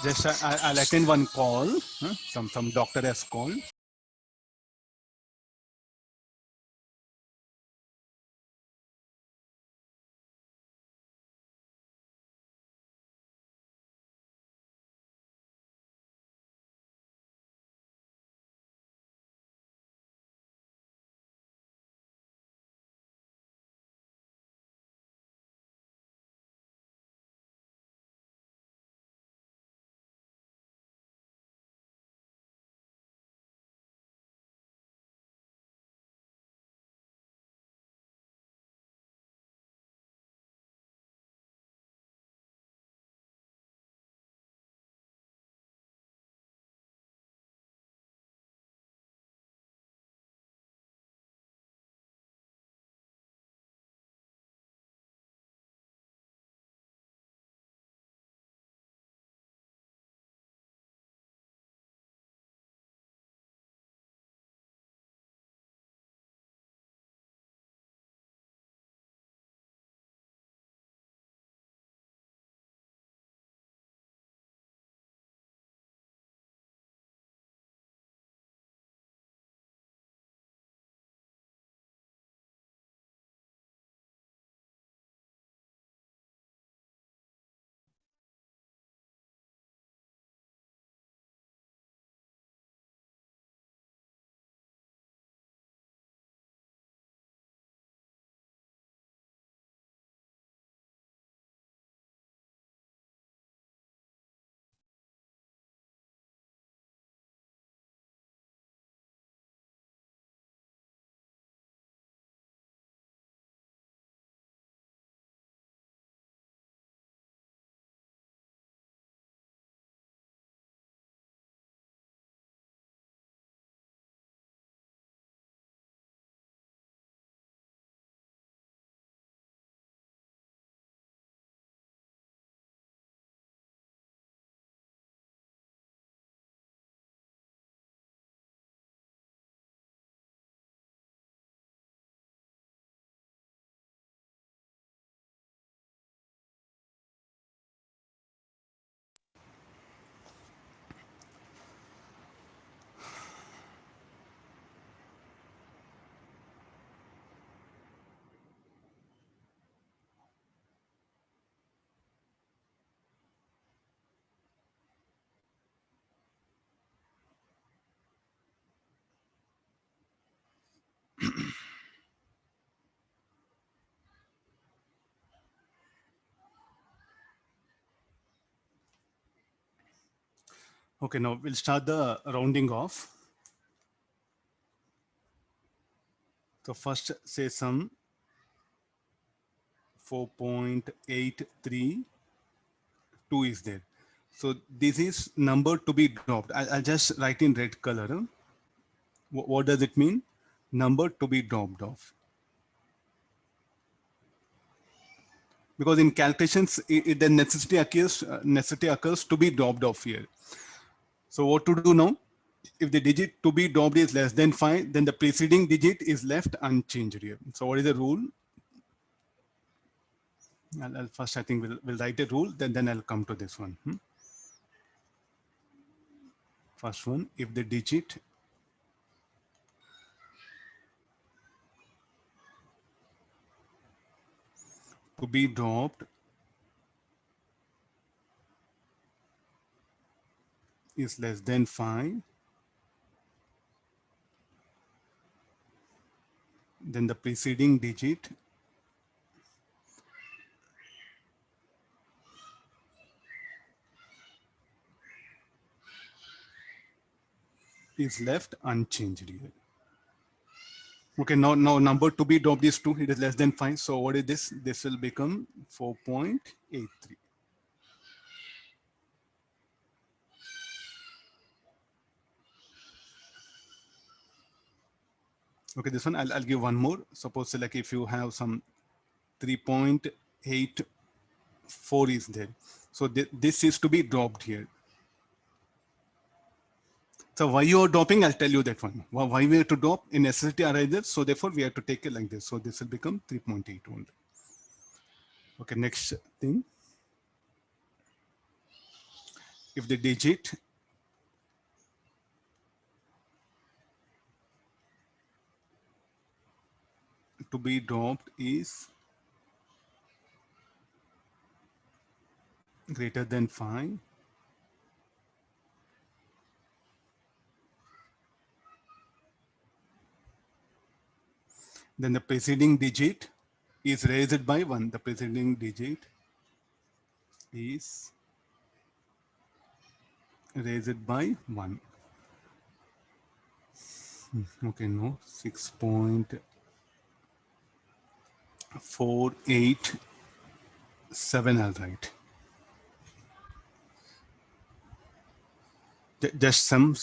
Just I'll attend one call. Some doctor has called. Okay, now we'll start the rounding off. So first say some 4.832 is there. So this is number to be dropped. I'll just write in red color. What does it mean? Number to be dropped off. Because in calculations, the necessity occurs to be dropped off here. So what to do now? If the digit to be dropped is less than 5, then the preceding digit is left unchanged here. So what is the rule? First, I think we'll write a rule, then I'll come to this one. First one, if the digit to be dropped is less than 5, then the preceding digit is left unchanged here. Okay, now number to be dropped is 2, it is less than 5. So what is this? This will become 4.83. Okay, this one I'll give one more. Suppose like if you have some 3.84 is there. So this is to be dropped here. So why you are dropping, I'll tell you that one. Why we have to drop in necessity arises. So therefore we have to take it like this. So this will become 3.8 only. Okay, next thing. If the digit to be dropped is greater than 5, then the preceding digit is raised by 1. The preceding digit is raised by 1. Okay, no, 6.487, I'll write. Just some.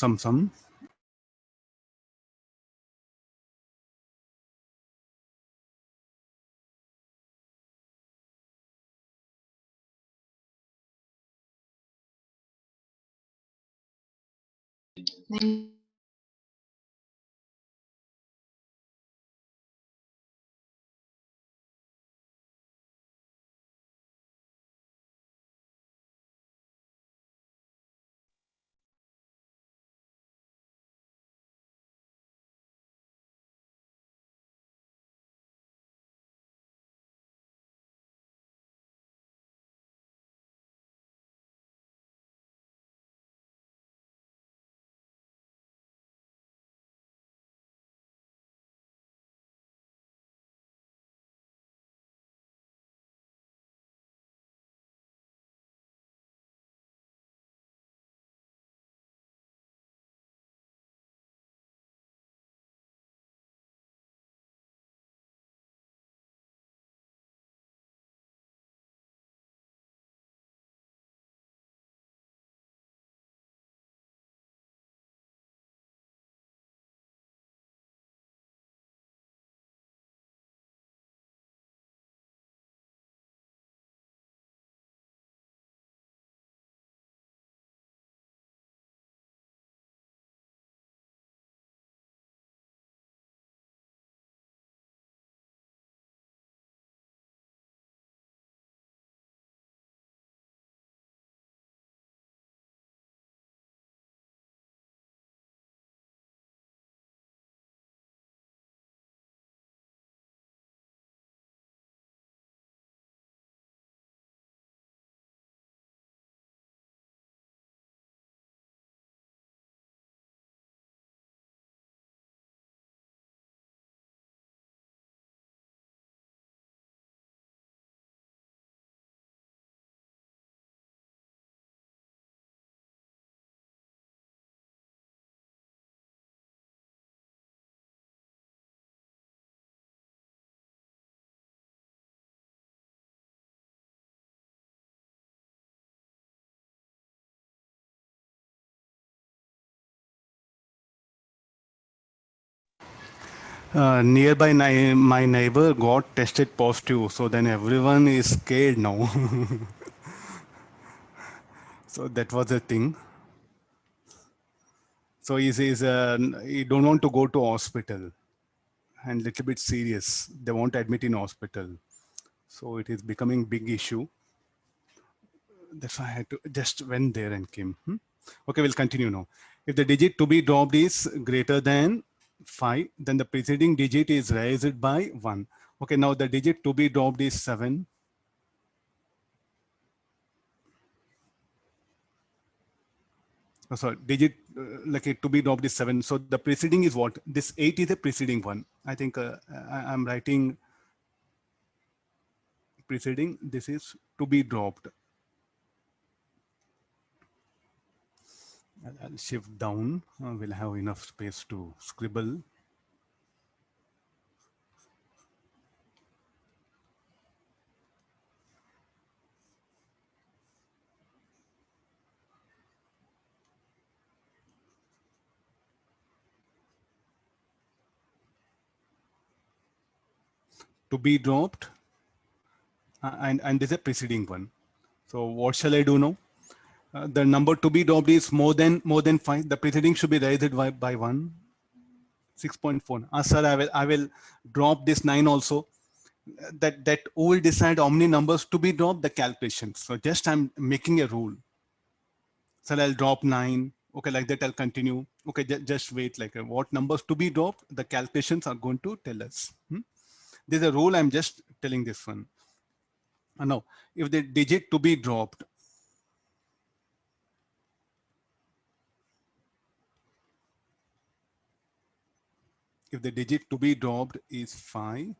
Nearby my neighbor got tested positive, so then everyone is scared now. So that was the thing. So he says he don't want to go to hospital and little bit serious. They won't admit in hospital. So it is becoming big issue. That's why I had to just went there and came. Okay, we'll continue now. If the digit to be dropped is greater than 5, then the preceding digit is raised by 1. Okay, now the digit to be dropped is 7. Oh, sorry, digit like it to be dropped is 7. So the preceding is what? This 8 is the preceding one. I think I'm writing preceding. This is to be dropped. I'll shift down. We'll have enough space to scribble. To be dropped, and this is a preceding one. So what shall I do now? The number to be dropped is more than 5. The preceding should be raised by 1. 6.4. Sir, I will drop this 9 also. That will decide how many numbers to be dropped, the calculations. So just I'm making a rule. So I'll drop 9. Okay, like that I'll continue. Okay, just wait, like what numbers to be dropped, the calculations are going to tell us. There's a rule, I'm just telling this one. Now, if the digit to be dropped, if the digit to be dropped is 5,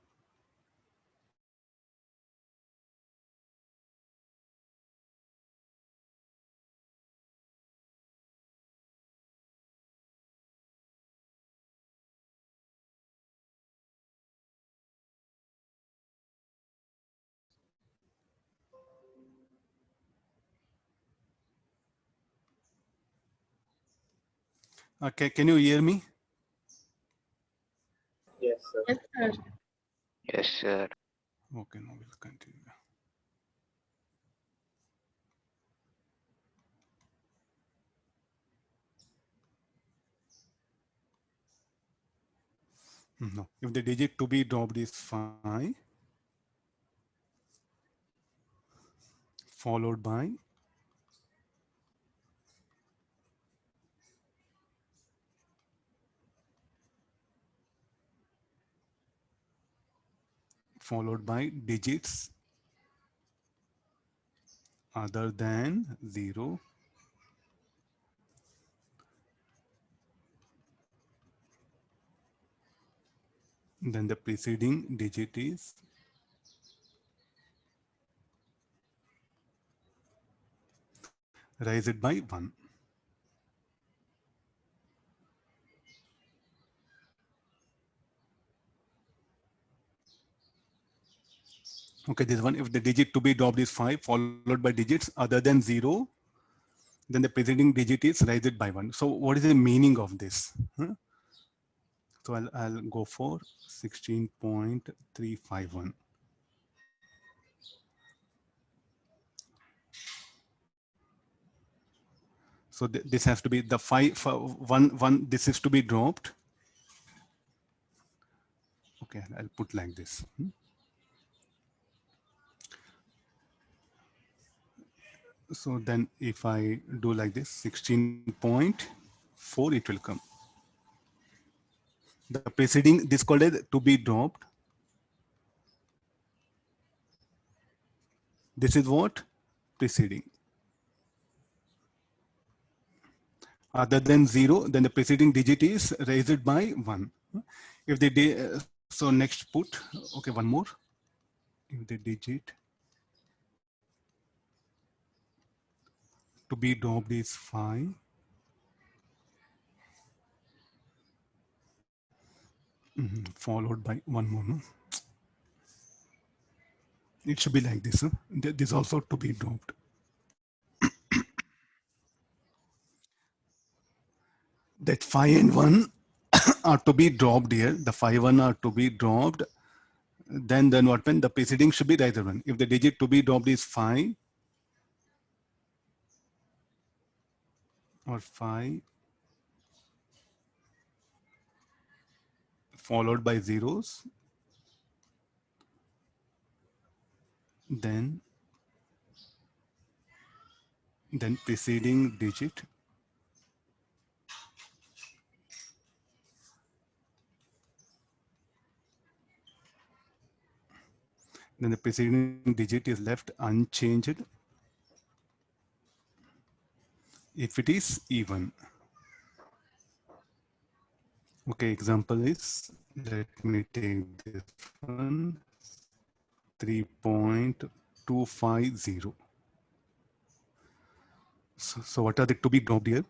okay, can you hear me? Yes, sir. Yes, sir. Yes, sir. Okay, now we'll continue. No, if the digit to be dropped is 5, followed by digits other than 0, then the preceding digit is raised by 1. Okay, this one, if the digit to be dropped is 5, followed by digits other than 0, then the preceding digit is raised by 1. So what is the meaning of this? So I'll go for 16.351. So this has to be the 1, this is to be dropped. Okay, I'll put like this. So then if I do like this, 16.4, it will come. The preceding, this called as to be dropped. This is what? Preceding. Other than 0, then the preceding digit is raised by 1. If the so next put, okay, one more. If the digit to be dropped is 5, followed by one more. No? It should be like this. Huh? This also to be dropped. That 5 and 1 are to be dropped here. The 5 1 are to be dropped. Then what when the preceding should be the other one. If the digit to be dropped is 5 or 5 followed by zeros, then preceding digit then the preceding digit is left unchanged if it is even. Okay, example is, let me take this one, 3.250. So what are the to be dropped here?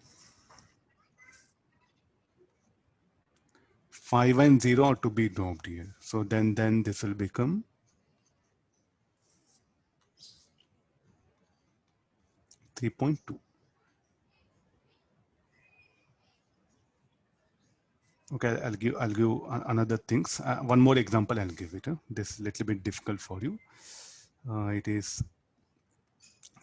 5 and 0 are to be dropped here. So then this will become 3.2. Okay, I'll give another things. One more example I'll give it. This little bit difficult for you. It is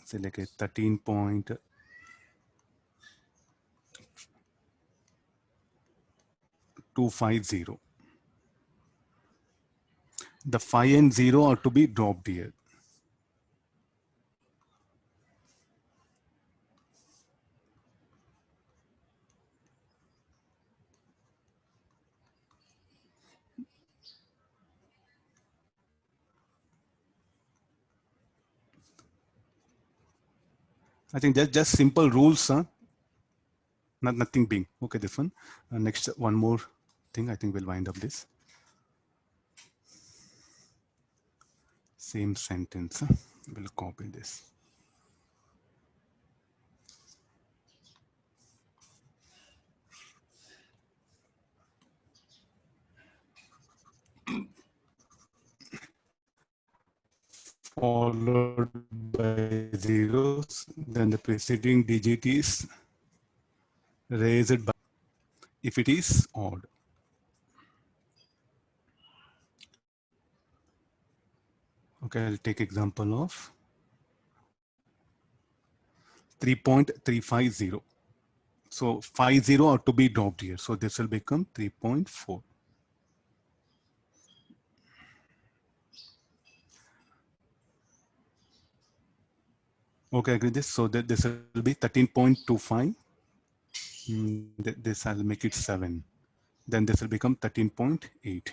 say like a 13.250. The 5 and 0 are to be dropped here. I think that's just simple rules, nothing big. Okay, this one. Next, one more thing. I think we'll wind up this. Same sentence. We'll copy this. Followed by zeros, then the preceding digit is raised by if it is odd. Okay, I'll take example of 3.350. So 50 are to be dropped here. So this will become 3.4. Okay, I agree this. So that this will be 13.25. This I'll make it 7. Then this will become 13.8.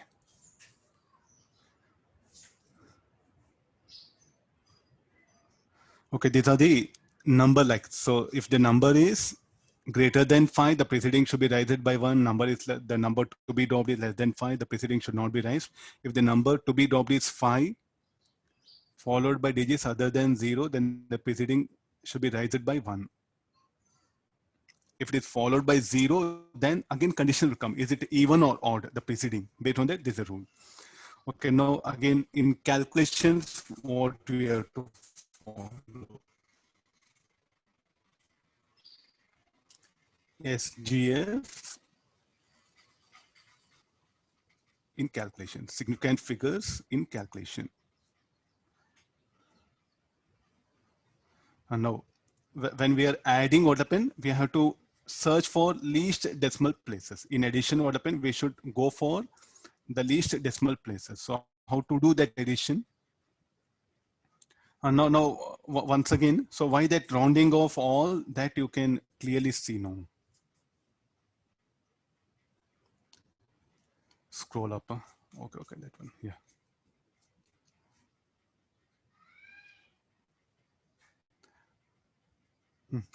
Okay, these are the number like, so if the number is greater than 5, the preceding should be raised by 1. Number is the number to be dropped is less than 5, the preceding should not be raised. If the number to be dropped is 5 followed by digits other than 0, then the preceding should be raised by 1. If it is followed by 0, then again condition will come. Is it even or odd, the preceding? Based on that, this is a rule. Okay, now again in calculations, what we have to follow. SGF in calculation, significant figures in calculation. And now, when we are adding what happened, we have to search for least decimal places. In addition, what happened, we should go for the least decimal places. So how to do that addition? And now, once again, so why that rounding off all that you can clearly see now. Scroll up. Okay, that one, yeah.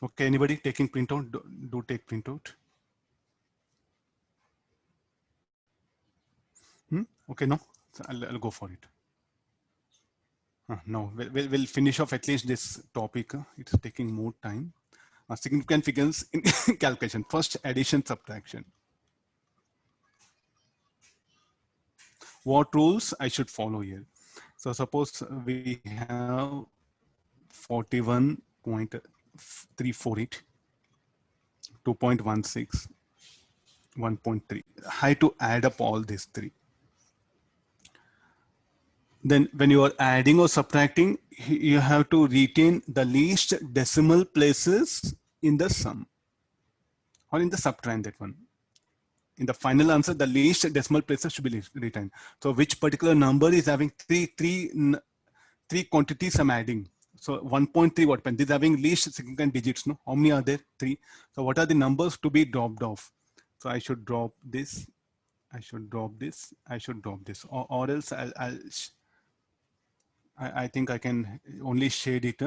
Okay, anybody taking printout? Do take printout. Okay, no, so I'll go for it. No, we'll finish off at least this topic. It's taking more time. Significant figures in calculation. First, addition, subtraction. What rules I should follow here? So suppose we have 41.348, 2.16, 1.3. I have to add up all these three. Then when you are adding or subtracting, you have to retain the least decimal places in the sum or in the subtrahend, that one. In the final answer, the least decimal places should be retained. So which particular number is having three quantities I'm adding. So 1.3, what pen? This is having least significant digits, no? How many are there? 3. So what are the numbers to be dropped off? So I should drop this. I should drop this. I should drop this. Or else I think I can only shade it.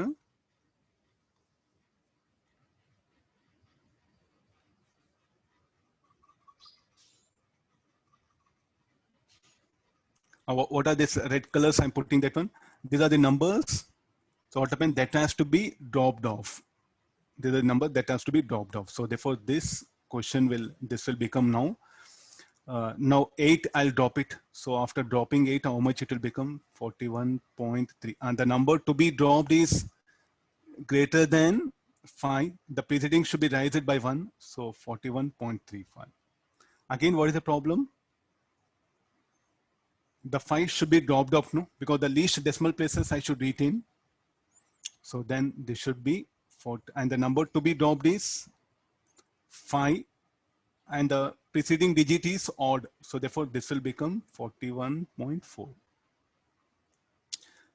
What are these red colors I'm putting that one? These are the numbers. So what happens? That has to be dropped off. This is a number that has to be dropped off. So therefore this will become now. Now 8, I'll drop it. So after dropping 8, how much it will become? 41.3. And the number to be dropped is greater than 5. The preceding should be raised by 1. So 41.35. Again, what is the problem? The 5 should be dropped off, no? Because the least decimal places I should retain. So then this should be 4. And the number to be dropped is 5. And the preceding digit is odd. So therefore this will become 41.4.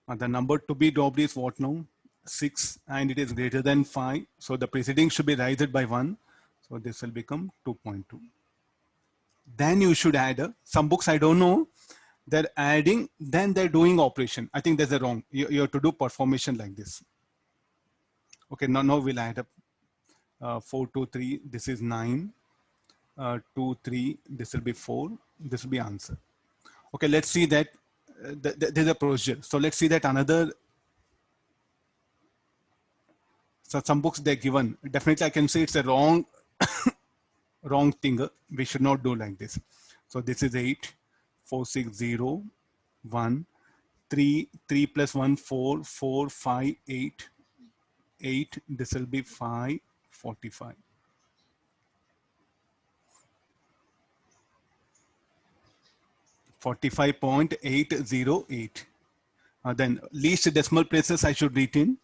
And the number to be dropped is what now? 6, and it is greater than 5. So the preceding should be raised by 1. So this will become 2.2. Then you should add some books, I don't know, they're adding, then they're doing operation. I think there's a wrong. You have to do performation like this. Okay, now we'll add up 4, 2, 3. This is 9. 2, 3. This will be 4. This will be answer. Okay, let's see that there's a procedure. So let's see that another. So some books they're given. Definitely, I can say it's a wrong, wrong thing. We should not do like this. So this is 8, 4, 6, 0, 1, 3, 3 plus 1, 4, 4, 5, 8, 8. This will be 5, 45. .808. Then least decimal places I should retain.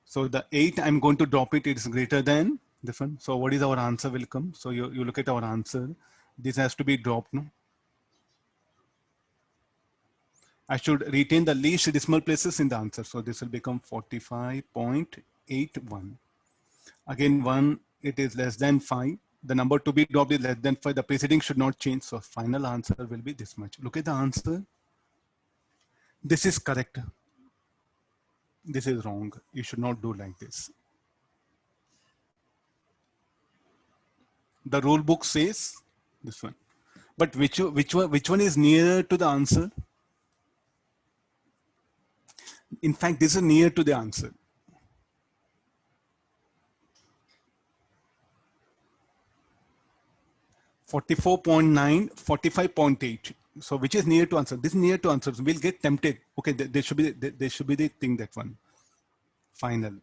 So the 8, I'm going to drop it. It's greater than this one. So what is our answer will come? So you look at our answer. This has to be dropped. No? I should retain the least decimal places in the answer. So this will become 45.81. Again, 1, it is less than 5. The number to be dropped is less than 5. The preceding should not change. So final answer will be this much. Look at the answer. This is correct. This is wrong. You should not do like this. The rule book says this one. But which one is nearer to the answer? In fact, this is near to the answer. .9, 45.8. So which is near to answer? This is near to answer. So we'll get tempted. Okay, there should be the thing, that one. Final.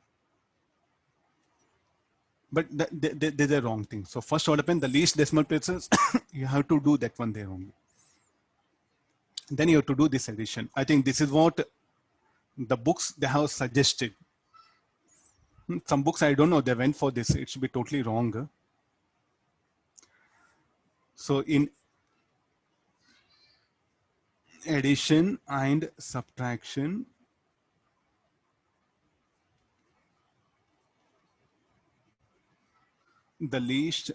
But there's a wrong thing. So first what happened? The least decimal places, you have to do that one there only. Then you have to do this addition. I think this is what the books they have suggested. Some books, I don't know, they went for this. It should be totally wrong. So in addition and subtraction, the least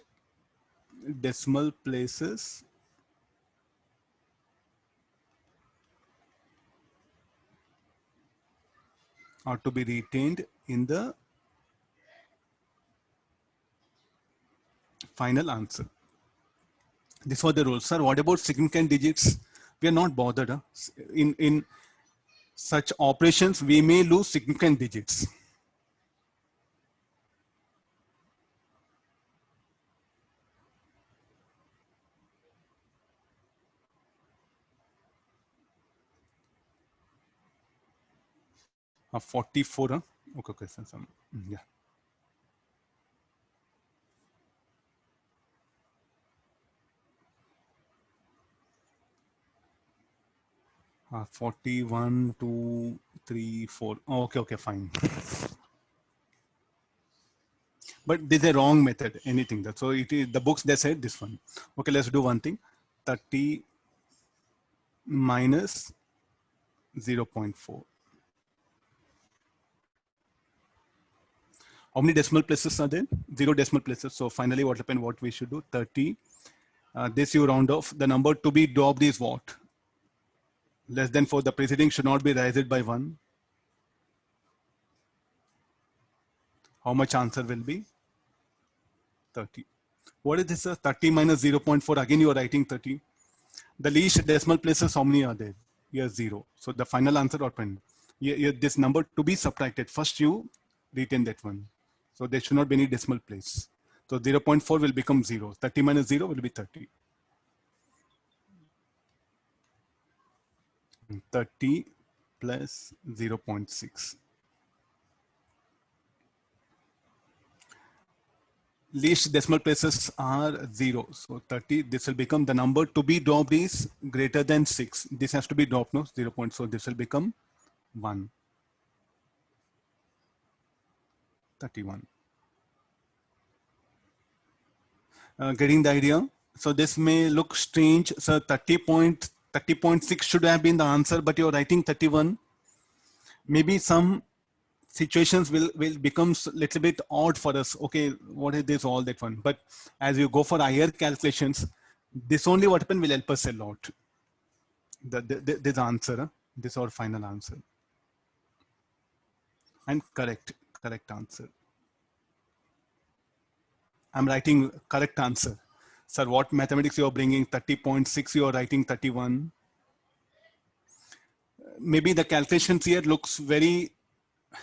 decimal places are to be retained in the final answer. This was the rule. Sir, what about significant digits? We are not bothered. In such operations, we may lose significant digits. A 44. Okay, yeah. 41, 2, 3, 4. Oh, okay, fine. But this is a wrong method, anything that. So it is the books, they said this one. Okay, let's do one thing. 30 minus 0.4. How many decimal places are there? 0 decimal places. So finally what happened, what we should do, 30. This you round off. The number to be dropped is what? Less than 4. The preceding should not be raised by 1. How much answer will be? 30. What is this? 30 minus 0.4. Again, you are writing 30. The least decimal places, how many are there? Here, 0. So the final answer open. Here, this number to be subtracted. First, you retain that one. So there should not be any decimal place. So 0.4 will become 0. 30 minus 0 will be 30. 30 plus 0.6. Least decimal places are 0. So 30, this will become the number to be dropped is greater than 6. This has to be dropped, no? 0. So this will become 1. 31. Getting the idea? So this may look strange. So 30.6 should have been the answer, but you're writing 31. Maybe some situations will becomes a little bit odd for us. Okay, what is this, all that one? But as you go for higher calculations, this only what happened will help us a lot. This answer, this our final answer. And correct answer. I'm writing correct answer. Sir, what mathematics you are bringing? 30.6, you are writing 31. Maybe the calculations here looks very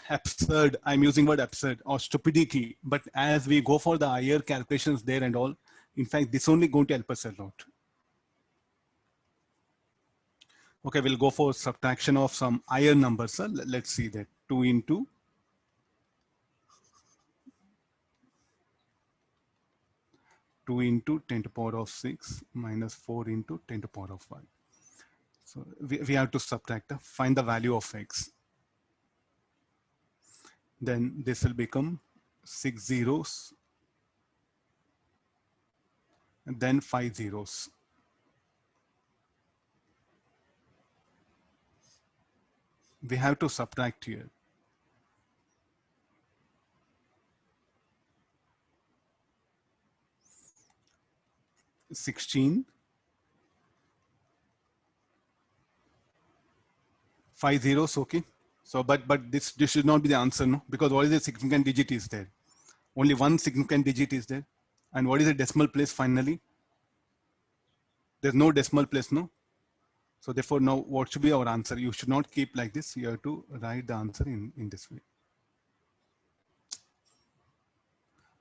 absurd. I'm using word absurd or stupidity. But as we go for the higher calculations there and all, in fact, this only going to help us a lot. Okay, we'll go for subtraction of some higher numbers. Sir. Let's see that. 2 into 2 into 10 to the power of 6 minus 4 into 10 to the power of 5. So we have to subtract, find the value of x. Then this will become 6 zeros and then 5 zeros. We have to subtract here. $16, 5 zeros, okay. So, but this should not be the answer, no? Because what is the significant digit is there? Only one significant digit is there. And what is the decimal place finally? There's no decimal place, no? So therefore, now what should be our answer? You should not keep like this. You have to write the answer in this way.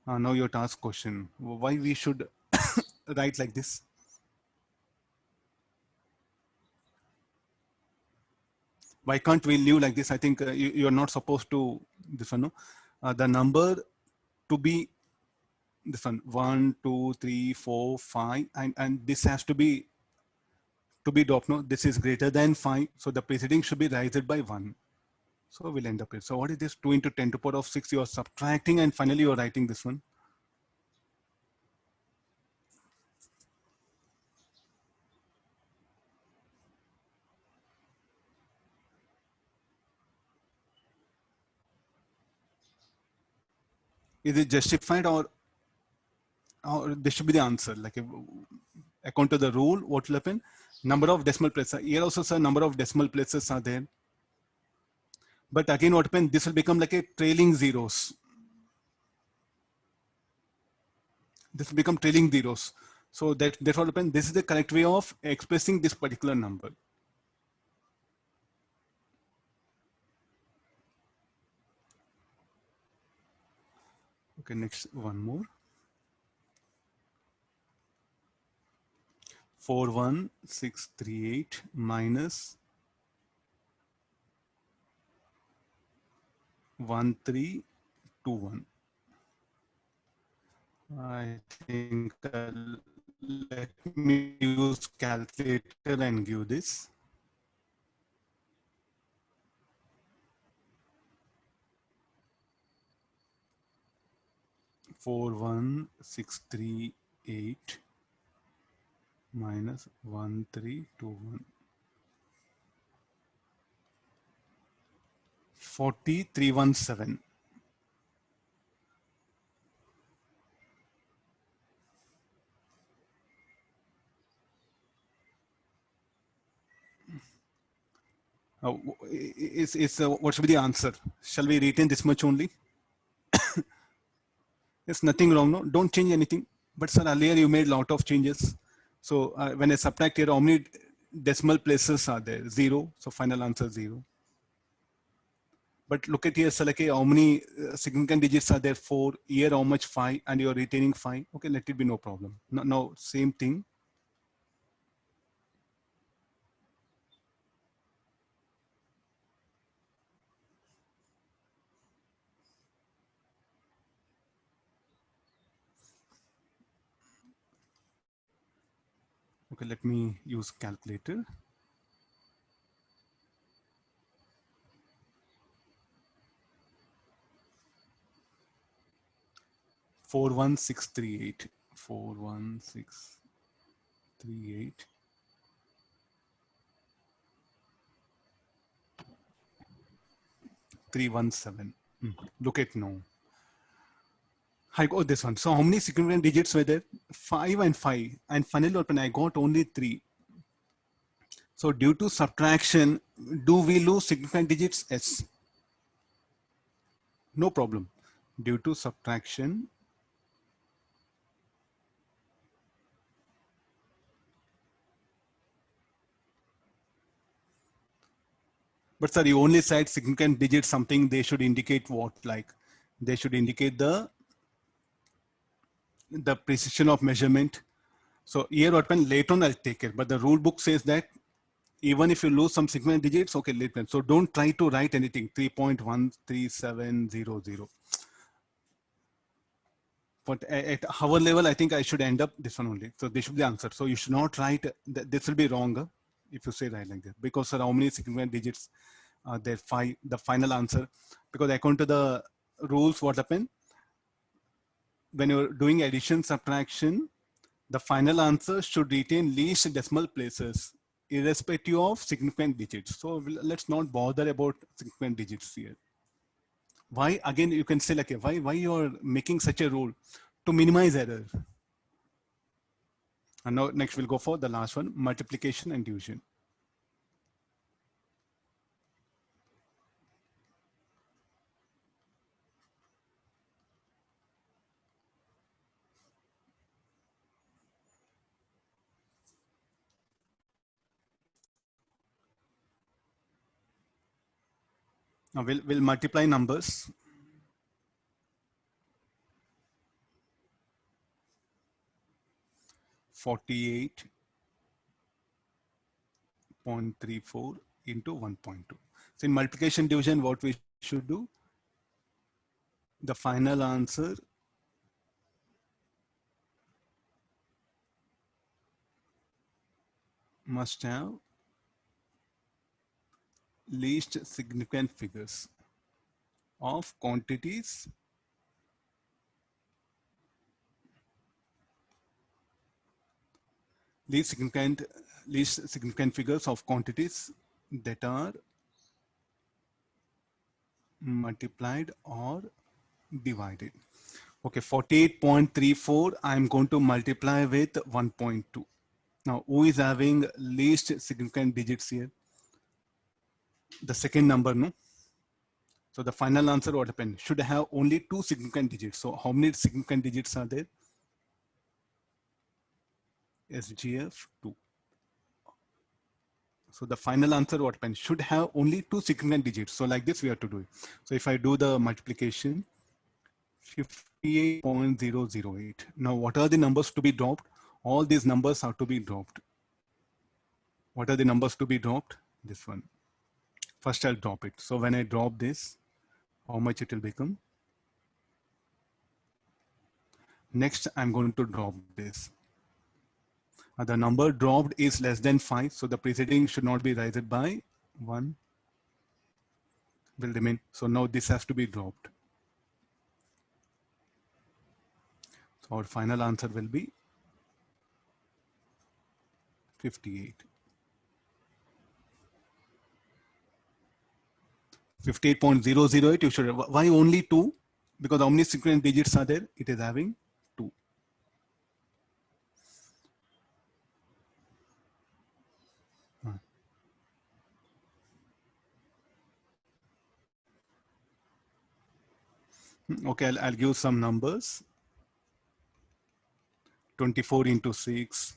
Now your task question. Why we should write like this? Why can't we leave like this? I think you're not supposed to this one, no? The number to be this one 1, 2, 3, 4, 5, and this has to be dropped. No, this is greater than 5, so the preceding should be raised by 1. So we'll end up here. So what is this? 2 into 10 to the power of 6. You are subtracting, and finally you are writing this one. Is it justified, or this should be the answer? Like according to the rule, what will happen? Number of decimal places. Here also, sir, number of decimal places are there. But again, what happens? This will become like a trailing zeros. This will become trailing zeros. So that what happens? This is the correct way of expressing this particular number. Okay, next one more. 41638 minus 1321. I think let me use calculator and give this. 41638 minus 1321. 40317. What should be the answer? Shall we retain this much only? There's nothing wrong, no? Don't change anything. But sir, earlier you made a lot of changes. So when I subtract here, how many decimal places are there? 0. So final answer 0. But look at here, sir, like how many significant digits are there? 4. Here, how much? 5. And you're retaining 5. Okay, let it be, no problem. Now same thing. Okay, let me use calculator. Four one six three eight. 41638. 317. Look at now. I got this one. So how many significant digits were there? 5 and 5. And finally open, I got only 3. So due to subtraction, do we lose significant digits? Yes. No problem. Due to subtraction, but sir, you only said significant digits, something they should indicate what? Like they should indicate the precision of measurement. So here what when later on I'll take it, but the rule book says that even if you lose some significant digits, okay, later. So don't try to write anything 3.13700. But at our level, I think I should end up this one only. So this should be the answer. So you should not write, this will be wrong if you say right like that, because sir, how many significant digits are there? 5, the final answer, because according to the rules, what happened? When you're doing addition, subtraction, the final answer should retain least decimal places, irrespective of significant digits. So let's not bother about significant digits here. Why? Again, you can say like, why you're making such a rule? To minimize error. And now next we'll go for the last one, multiplication and division. Now we'll multiply numbers. .34 into 1.2. So in multiplication division, what we should do, the final answer must have least significant figures of quantities least significant figures of quantities that are multiplied or divided. Okay, 48.34, I'm going to multiply with 1.2. Now, who is having least significant digits here? The second number, no? So the final answer, what happened? Should have only 2 significant digits. So how many significant digits are there? SGF 2. So the final answer, what happened? Should have only 2 significant digits. So like this, we have to do it. So if I do the multiplication, 58.008. Now, what are the numbers to be dropped? All these numbers are to be dropped. What are the numbers to be dropped? This one. First, I'll drop it. So when I drop this, how much it will become? Next, I'm going to drop this. The number dropped is less than 5. So the preceding should not be raised by 1. Will remain. So now this has to be dropped. So our final answer will be 58. 58.008, you should, why only 2? Because how many sequence digits are there? It is having 2. Okay, I'll give some numbers. 24 into 6.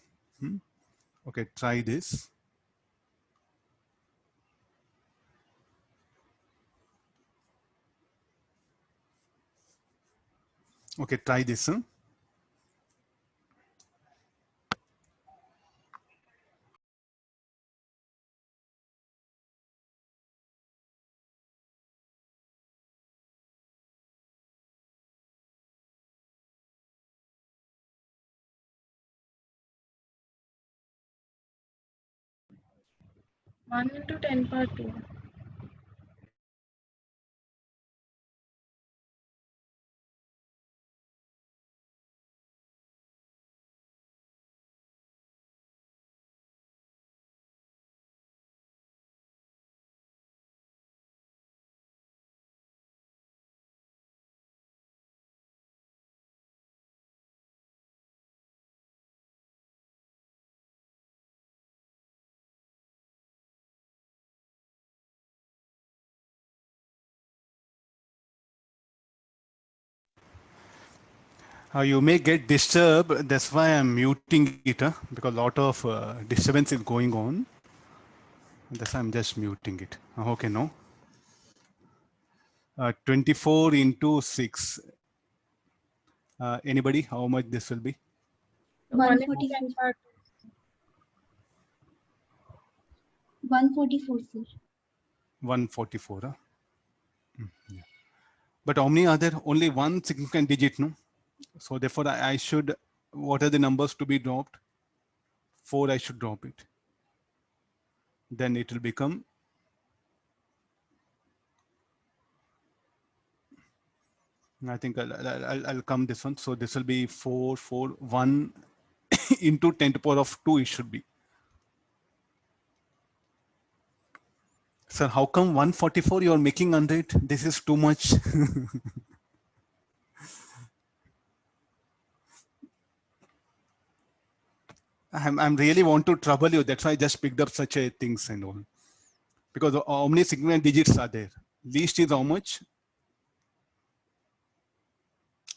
Okay, try this. Okay, try this. Huh? One into 10 power 2. You may get disturbed. That's why I'm muting it, because a lot of disturbance is going on. That's why I'm just muting it. Okay, no. 24 into 6. Anybody, how much this will be? 1 into 10 144. power 144, sir. 144. Yeah. But how many are there? Only one significant digit, no? So therefore, I should, what are the numbers to be dropped? 4, I should drop it. Then it will become, I think I'll come this one. So this will be 4, 4, 1 into 10 to the power of 2, it should be. Sir, how come 144 you're making 100? This is too much. I'm really want to trouble you. That's why I just picked up such a things and all. Because how many significant digits are there? Least is how much?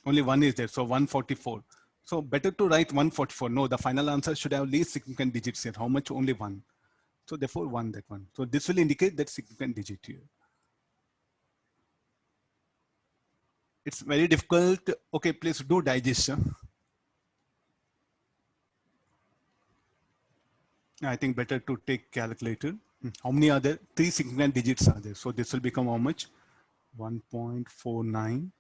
Only one is there. So 144. So better to write 144. No, the final answer should have least significant digits here. How much? Only one. So therefore one, that one. So this will indicate that significant digit here. It's very difficult. Okay, please do digest. I think better to take calculator. How many are there? 3 significant digits are there. So this will become how much? 1.49.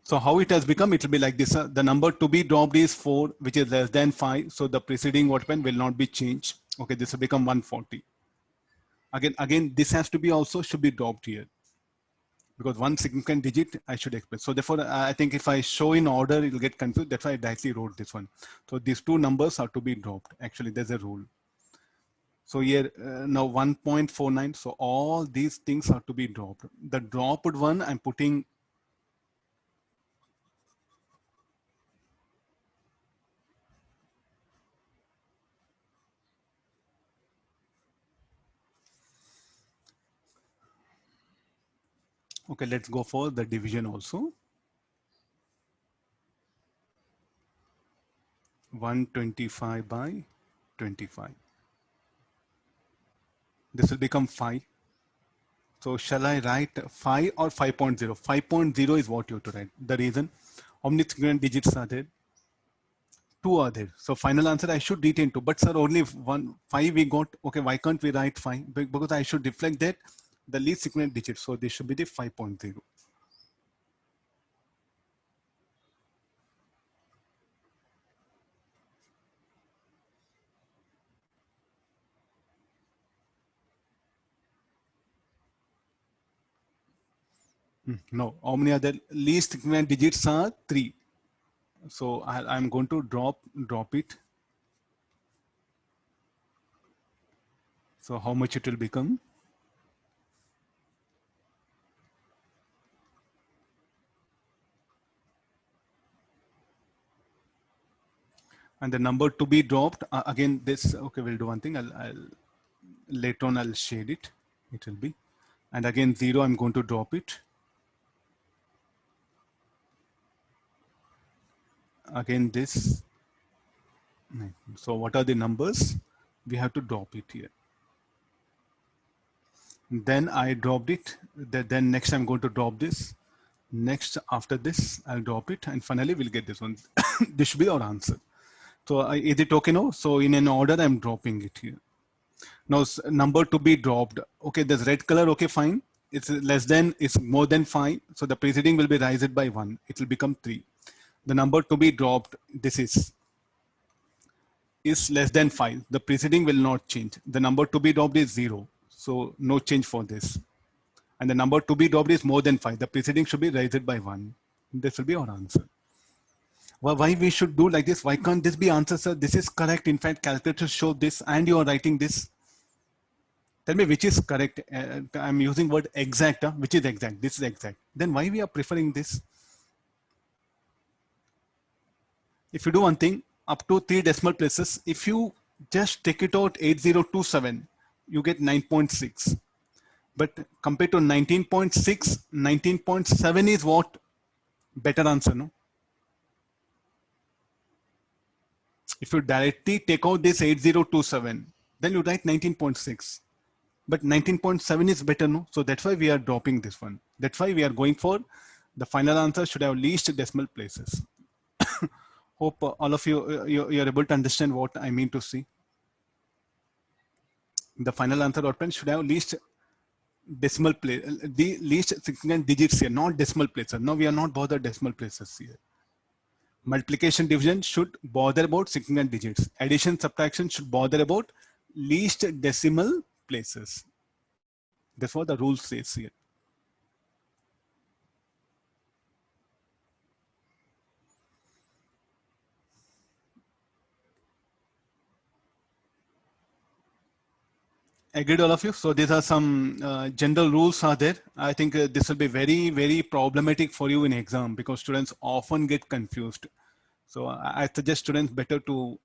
So how it has become, it will be like this. The number to be dropped is 4, which is less than 5. So the preceding what pen will not be changed. Okay, this will become 140. Again, this has to be also should be dropped here. Because one significant digit I should expect. So therefore, I think if I show in order, it will get confused. That's why I directly wrote this one. So these two numbers are to be dropped. Actually, there's a rule. So here now 1.49. So all these things are to be dropped. The dropped one I'm putting. Okay, let's go for the division also. 125 by 25. This will become 5. So shall I write 5 or 5.0? 5.0 is what you have to write. The reason, how many significant digits are there? 2 are there. So final answer I should retain 2. But sir, only 5 we got. Okay, why can't we write 5? Because I should reflect that the least significant digit. So this should be the 5.0. No, how many are the least significant digits are 3. So I'm going to drop it. So how much it will become? And the number to be dropped, again, this, okay, we'll do one thing. I'll later on, I'll shade it. It will be, and again, 0, I'm going to drop it. Again, this. So what are the numbers? We have to drop it here. Then I dropped it. Then next I'm going to drop this. Next, after this, I'll drop it. And finally, we'll get this one. This should be our answer. So is it okay now? So in an order, I'm dropping it here. Now number to be dropped. Okay, there's red color. Okay, fine. It's less than, it's more than 5. So the preceding will be raised by 1. It will become 3. The number to be dropped, this is less than 5. The preceding will not change. The number to be dropped is 0. So no change for this. And the number to be dropped is more than 5. The preceding should be raised by 1. This will be our answer. Well, why we should do like this? Why can't this be answer, sir? This is correct. In fact, calculators show this and you are writing this. Tell me which is correct. I'm using word exact, which is exact. This is exact. Then why we are preferring this? If you do one thing, up to 3 decimal places, if you just take it out 8027, you get 9.6. But compared to 19.6, 19.7 is what? Better answer, no? If you directly take out this 8027, then you write 19.6. But 19.7 is better, no? So that's why we are dropping this one. That's why we are going for the final answer should have least decimal places. Hope all of you, you're able to understand what I mean to see. The final answer output should have least decimal place, the least significant digits here, not decimal places. No, we are not bothered decimal places here. Multiplication division should bother about significant digits. Addition subtraction should bother about least decimal places. That's what the rule says here. Agreed, all of you. So these are some general rules are there. I think this will be very, very problematic for you in exam because students often get confused. So I suggest students better to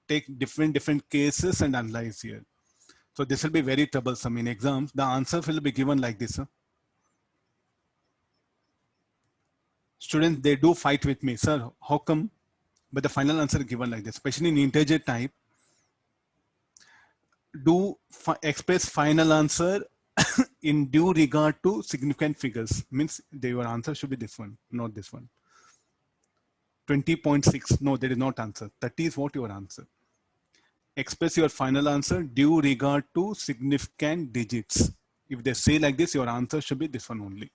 take different cases and analyze here. So this will be very troublesome in exams. The answer will be given like this. Students, they do fight with me, sir, how come? But the final answer is given like this, especially in integer type. Do express final answer in due regard to significant figures. Means your answer should be this one, not this one. 20.6, no, that is not answer. 30 is what your answer. Express your final answer due regard to significant digits. If they say like this, your answer should be this one only.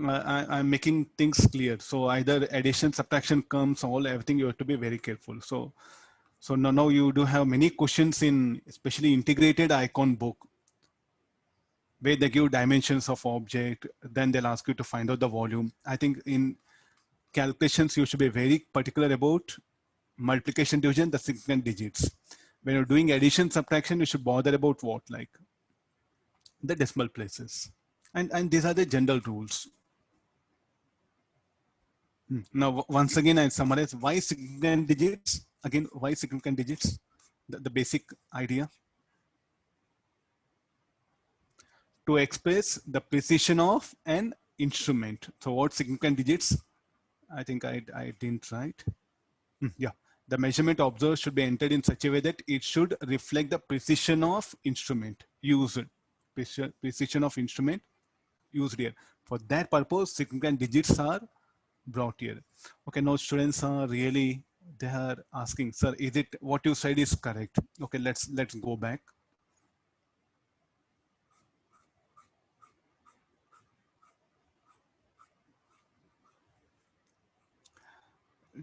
I'm making things clear. So either addition, subtraction comes, everything you have to be very careful. So now you do have many questions in especially integrated icon book where they give dimensions of object, then they'll ask you to find out the volume. I think in calculations, you should be very particular about multiplication, division, the significant digits. When you're doing addition, subtraction, you should bother about what? Like the decimal places. And these are the general rules. Now, once again, I summarize why significant digits. Again, why significant digits? The basic idea. To express the precision of an instrument. So what significant digits? I think I didn't write. Yeah, the measurement observed should be entered in such a way that it should reflect the precision of instrument used. Precision of instrument used here. For that purpose, significant digits are brought here. Okay, now students are really, they are asking, sir, is it what you said is correct? Okay, let's go back.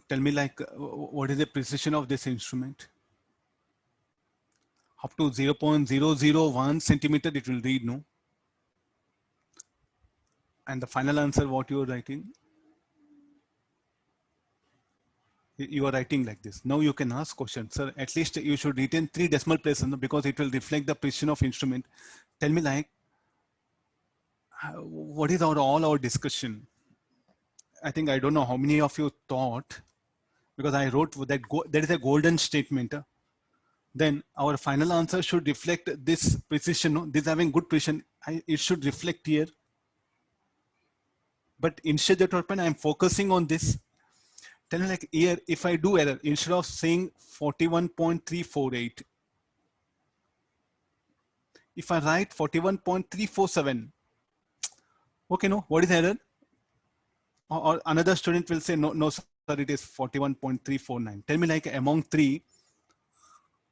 Tell me, like, what is the precision of this instrument? Up to 0.001 centimeter, it will read, no? And the final answer, what you are writing? You are writing like this. Now you can ask questions. Sir, at least you should retain 3 decimal places because it will reflect the precision of instrument. Tell me like, what is all our discussion? I think I don't know how many of you thought, because I wrote that there is a golden statement. Then our final answer should reflect this precision. No? This having good precision, it should reflect here. But instead that open, I'm focusing on this. Tell me like here, if I do error, instead of saying 41.348, if I write 41.347, okay, no, what is the error? Or another student will say, no, sir, it is 41.349. Tell me like among 3,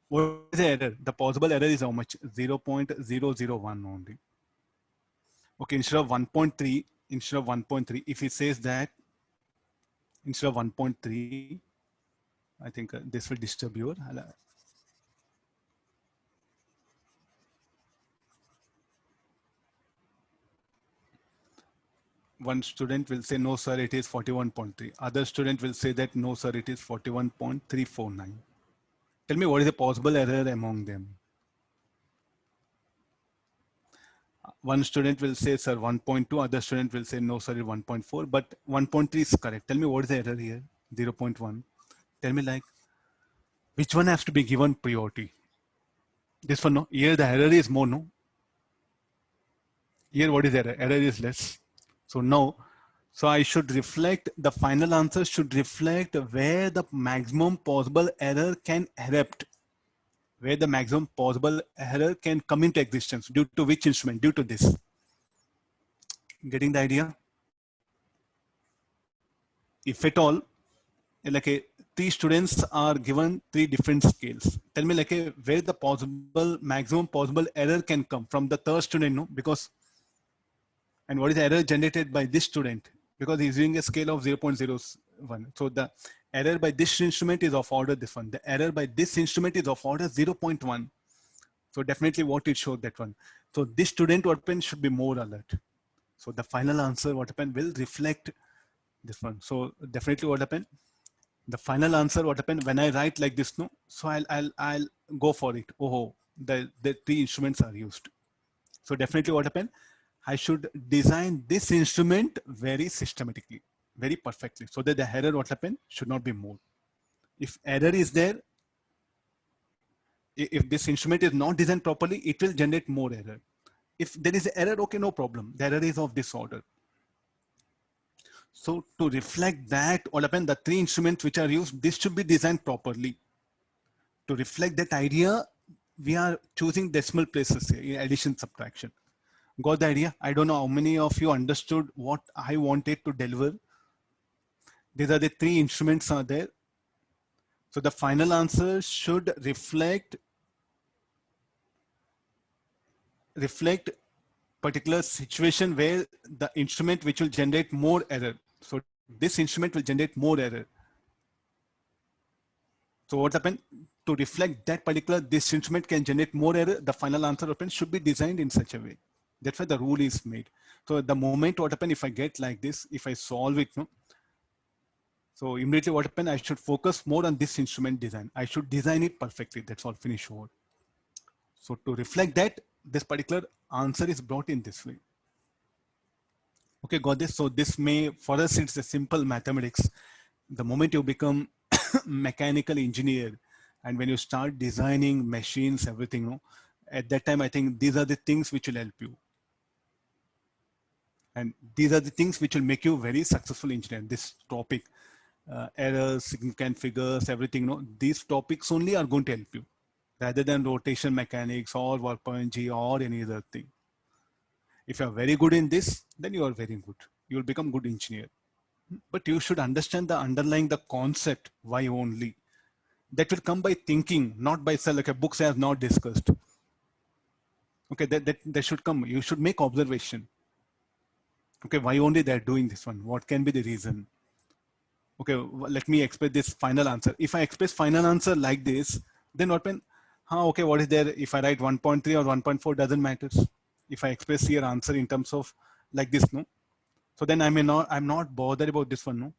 what is the error? The possible error is how much? 0.001 only. Okay, instead of 1.3, if he says that instead of 1.3, I think this will disturb your. One student will say, no, sir, it is 41.3. Other student will say that, no, sir, it is 41.349. Tell me what is the possible error among them? One student will say, sir, 1.2. Other student will say, no, sir, 1.4. But 1.3 is correct. Tell me what is the error here? 0.1. Tell me like, which one has to be given priority? This one, no. Here the error is more, no. Here what is error? Error is less. So now, so I should reflect, the final answer should reflect where the maximum possible error can erupt, where the maximum possible error can come into existence, due to which instrument, due to this. Getting the idea? If at all, like 3 students are given 3 different scales. Tell me like where the possible, maximum possible error can come from the third student, no? Because, and what is the error generated by this student? Because he's using a scale of 0.01. So the error by this instrument is of order this one. The error by this instrument is of order 0.1. So definitely what it showed that one. So this student what happened should be more alert. So the final answer what happened will reflect this one. So definitely what happened? The final answer what happened when I write like this, no? So I'll go for it. Oh, the 3 instruments are used. So definitely what happened? I should design this instrument very systematically, very perfectly, so that the error what happened should not be more. If error is there, if this instrument is not designed properly, it will generate more error. If there is error, okay, no problem. The error is of this order. So to reflect that, what happened, the 3 instruments which are used, this should be designed properly. To reflect that idea, we are choosing decimal places here in addition, subtraction. Got the idea? I don't know how many of you understood what I wanted to deliver. These are the 3 instruments are there. So the final answer should reflect particular situation where the instrument which will generate more error. So this instrument will generate more error. So what happened? To reflect that particular, this instrument can generate more error, the final answer should be designed in such a way. That's why the rule is made. So at the moment what happens if I get like this, if I solve it, no? So immediately what happens, I should focus more on this instrument design. I should design it perfectly. That's all, finish over. So to reflect that, this particular answer is brought in this way. Okay, got this? So this may, for us, it's a simple mathematics. The moment you become mechanical engineer, and when you start designing machines, everything, no? At that time, I think these are the things which will help you. And these are the things which will make you very successful engineer. This topic, errors, significant figures, everything, no? These topics only are going to help you rather than rotation mechanics or work point G or any other thing. If you are very good in this, then you are very good. You will become good engineer. But you should understand the underlying the concept, why only. That will come by thinking, not by like a books I have not discussed. Okay, that should come. You should make observation. Okay, why only they're doing this one? What can be the reason? Okay, let me express this final answer. If I express final answer like this, then what when, okay, what is there? If I write 1.3 or 1.4 doesn't matter. If I express here answer in terms of like this, no? So then I'm not bothered about this one, no?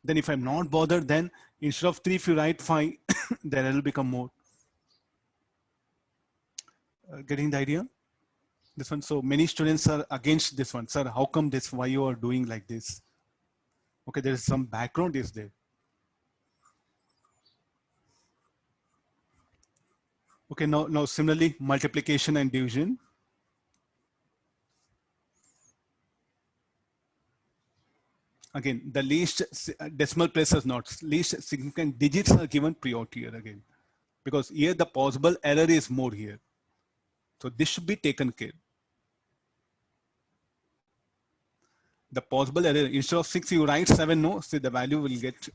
Then if I'm not bothered, then instead of 3, if you write 5, then it'll become more. Getting the idea? This one. So many students are against this one. Sir, how come this? Why you are doing like this? Okay, there is some background is there. Okay, now similarly, multiplication and division. Again, the least decimal places not, least significant digits are given priority here again, because here the possible error is more here. So this should be taken care. The possible error, instead of 6, you write 7, no, so the value will get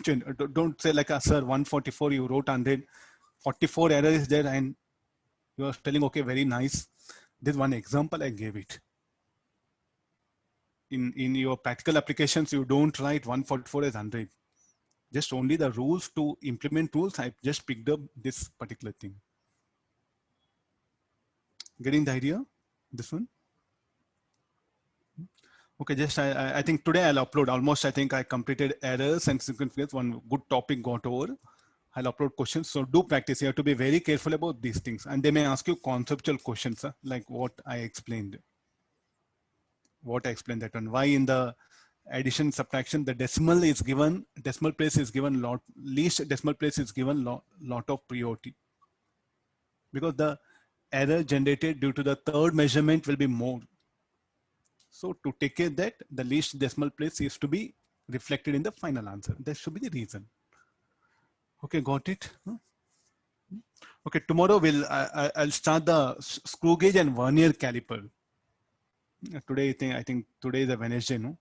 changed. Don't say like, sir, 144, you wrote 100, 44 error is there, and you are telling, okay, very nice. This one example I gave it. In your practical applications, you don't write 144 as 100. Just only the rules to implement rules, I just picked up this particular thing. Getting the idea? This one? Okay, just I think today I'll upload almost, I think I completed errors and significance. One good topic got over. I'll upload questions. So do practice. You have to be very careful about these things. And they may ask you conceptual questions, like what I explained. What I explained that one. Why in the addition subtraction, the decimal is given, decimal place is given lot, least decimal place is given lot of priority. Because the error generated due to the third measurement will be more. So to take care of that, the least decimal place is to be reflected in the final answer. That should be the reason. Okay, got it? Okay, tomorrow I'll start the screw gauge and vernier caliper. Today, I think today is a Wednesday, no?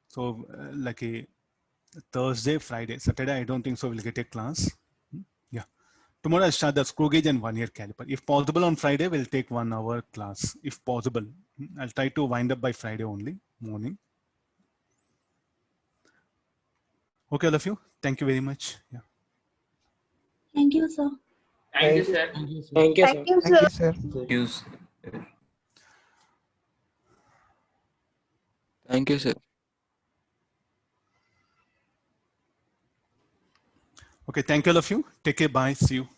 So like a Thursday, Friday, Saturday, I don't think so we'll get a class. Yeah. Tomorrow I'll start the screw gauge and vernier caliper. If possible on Friday, we'll take 1 hour class. If possible, I'll try to wind up by Friday only morning. Okay, all of you. Thank you very much. Yeah. Thank you, sir. Thank you, sir. Thank you, sir. Thank you, sir. Use. Thank you, sir. Okay, thank you all of you. Take care. Bye. See you.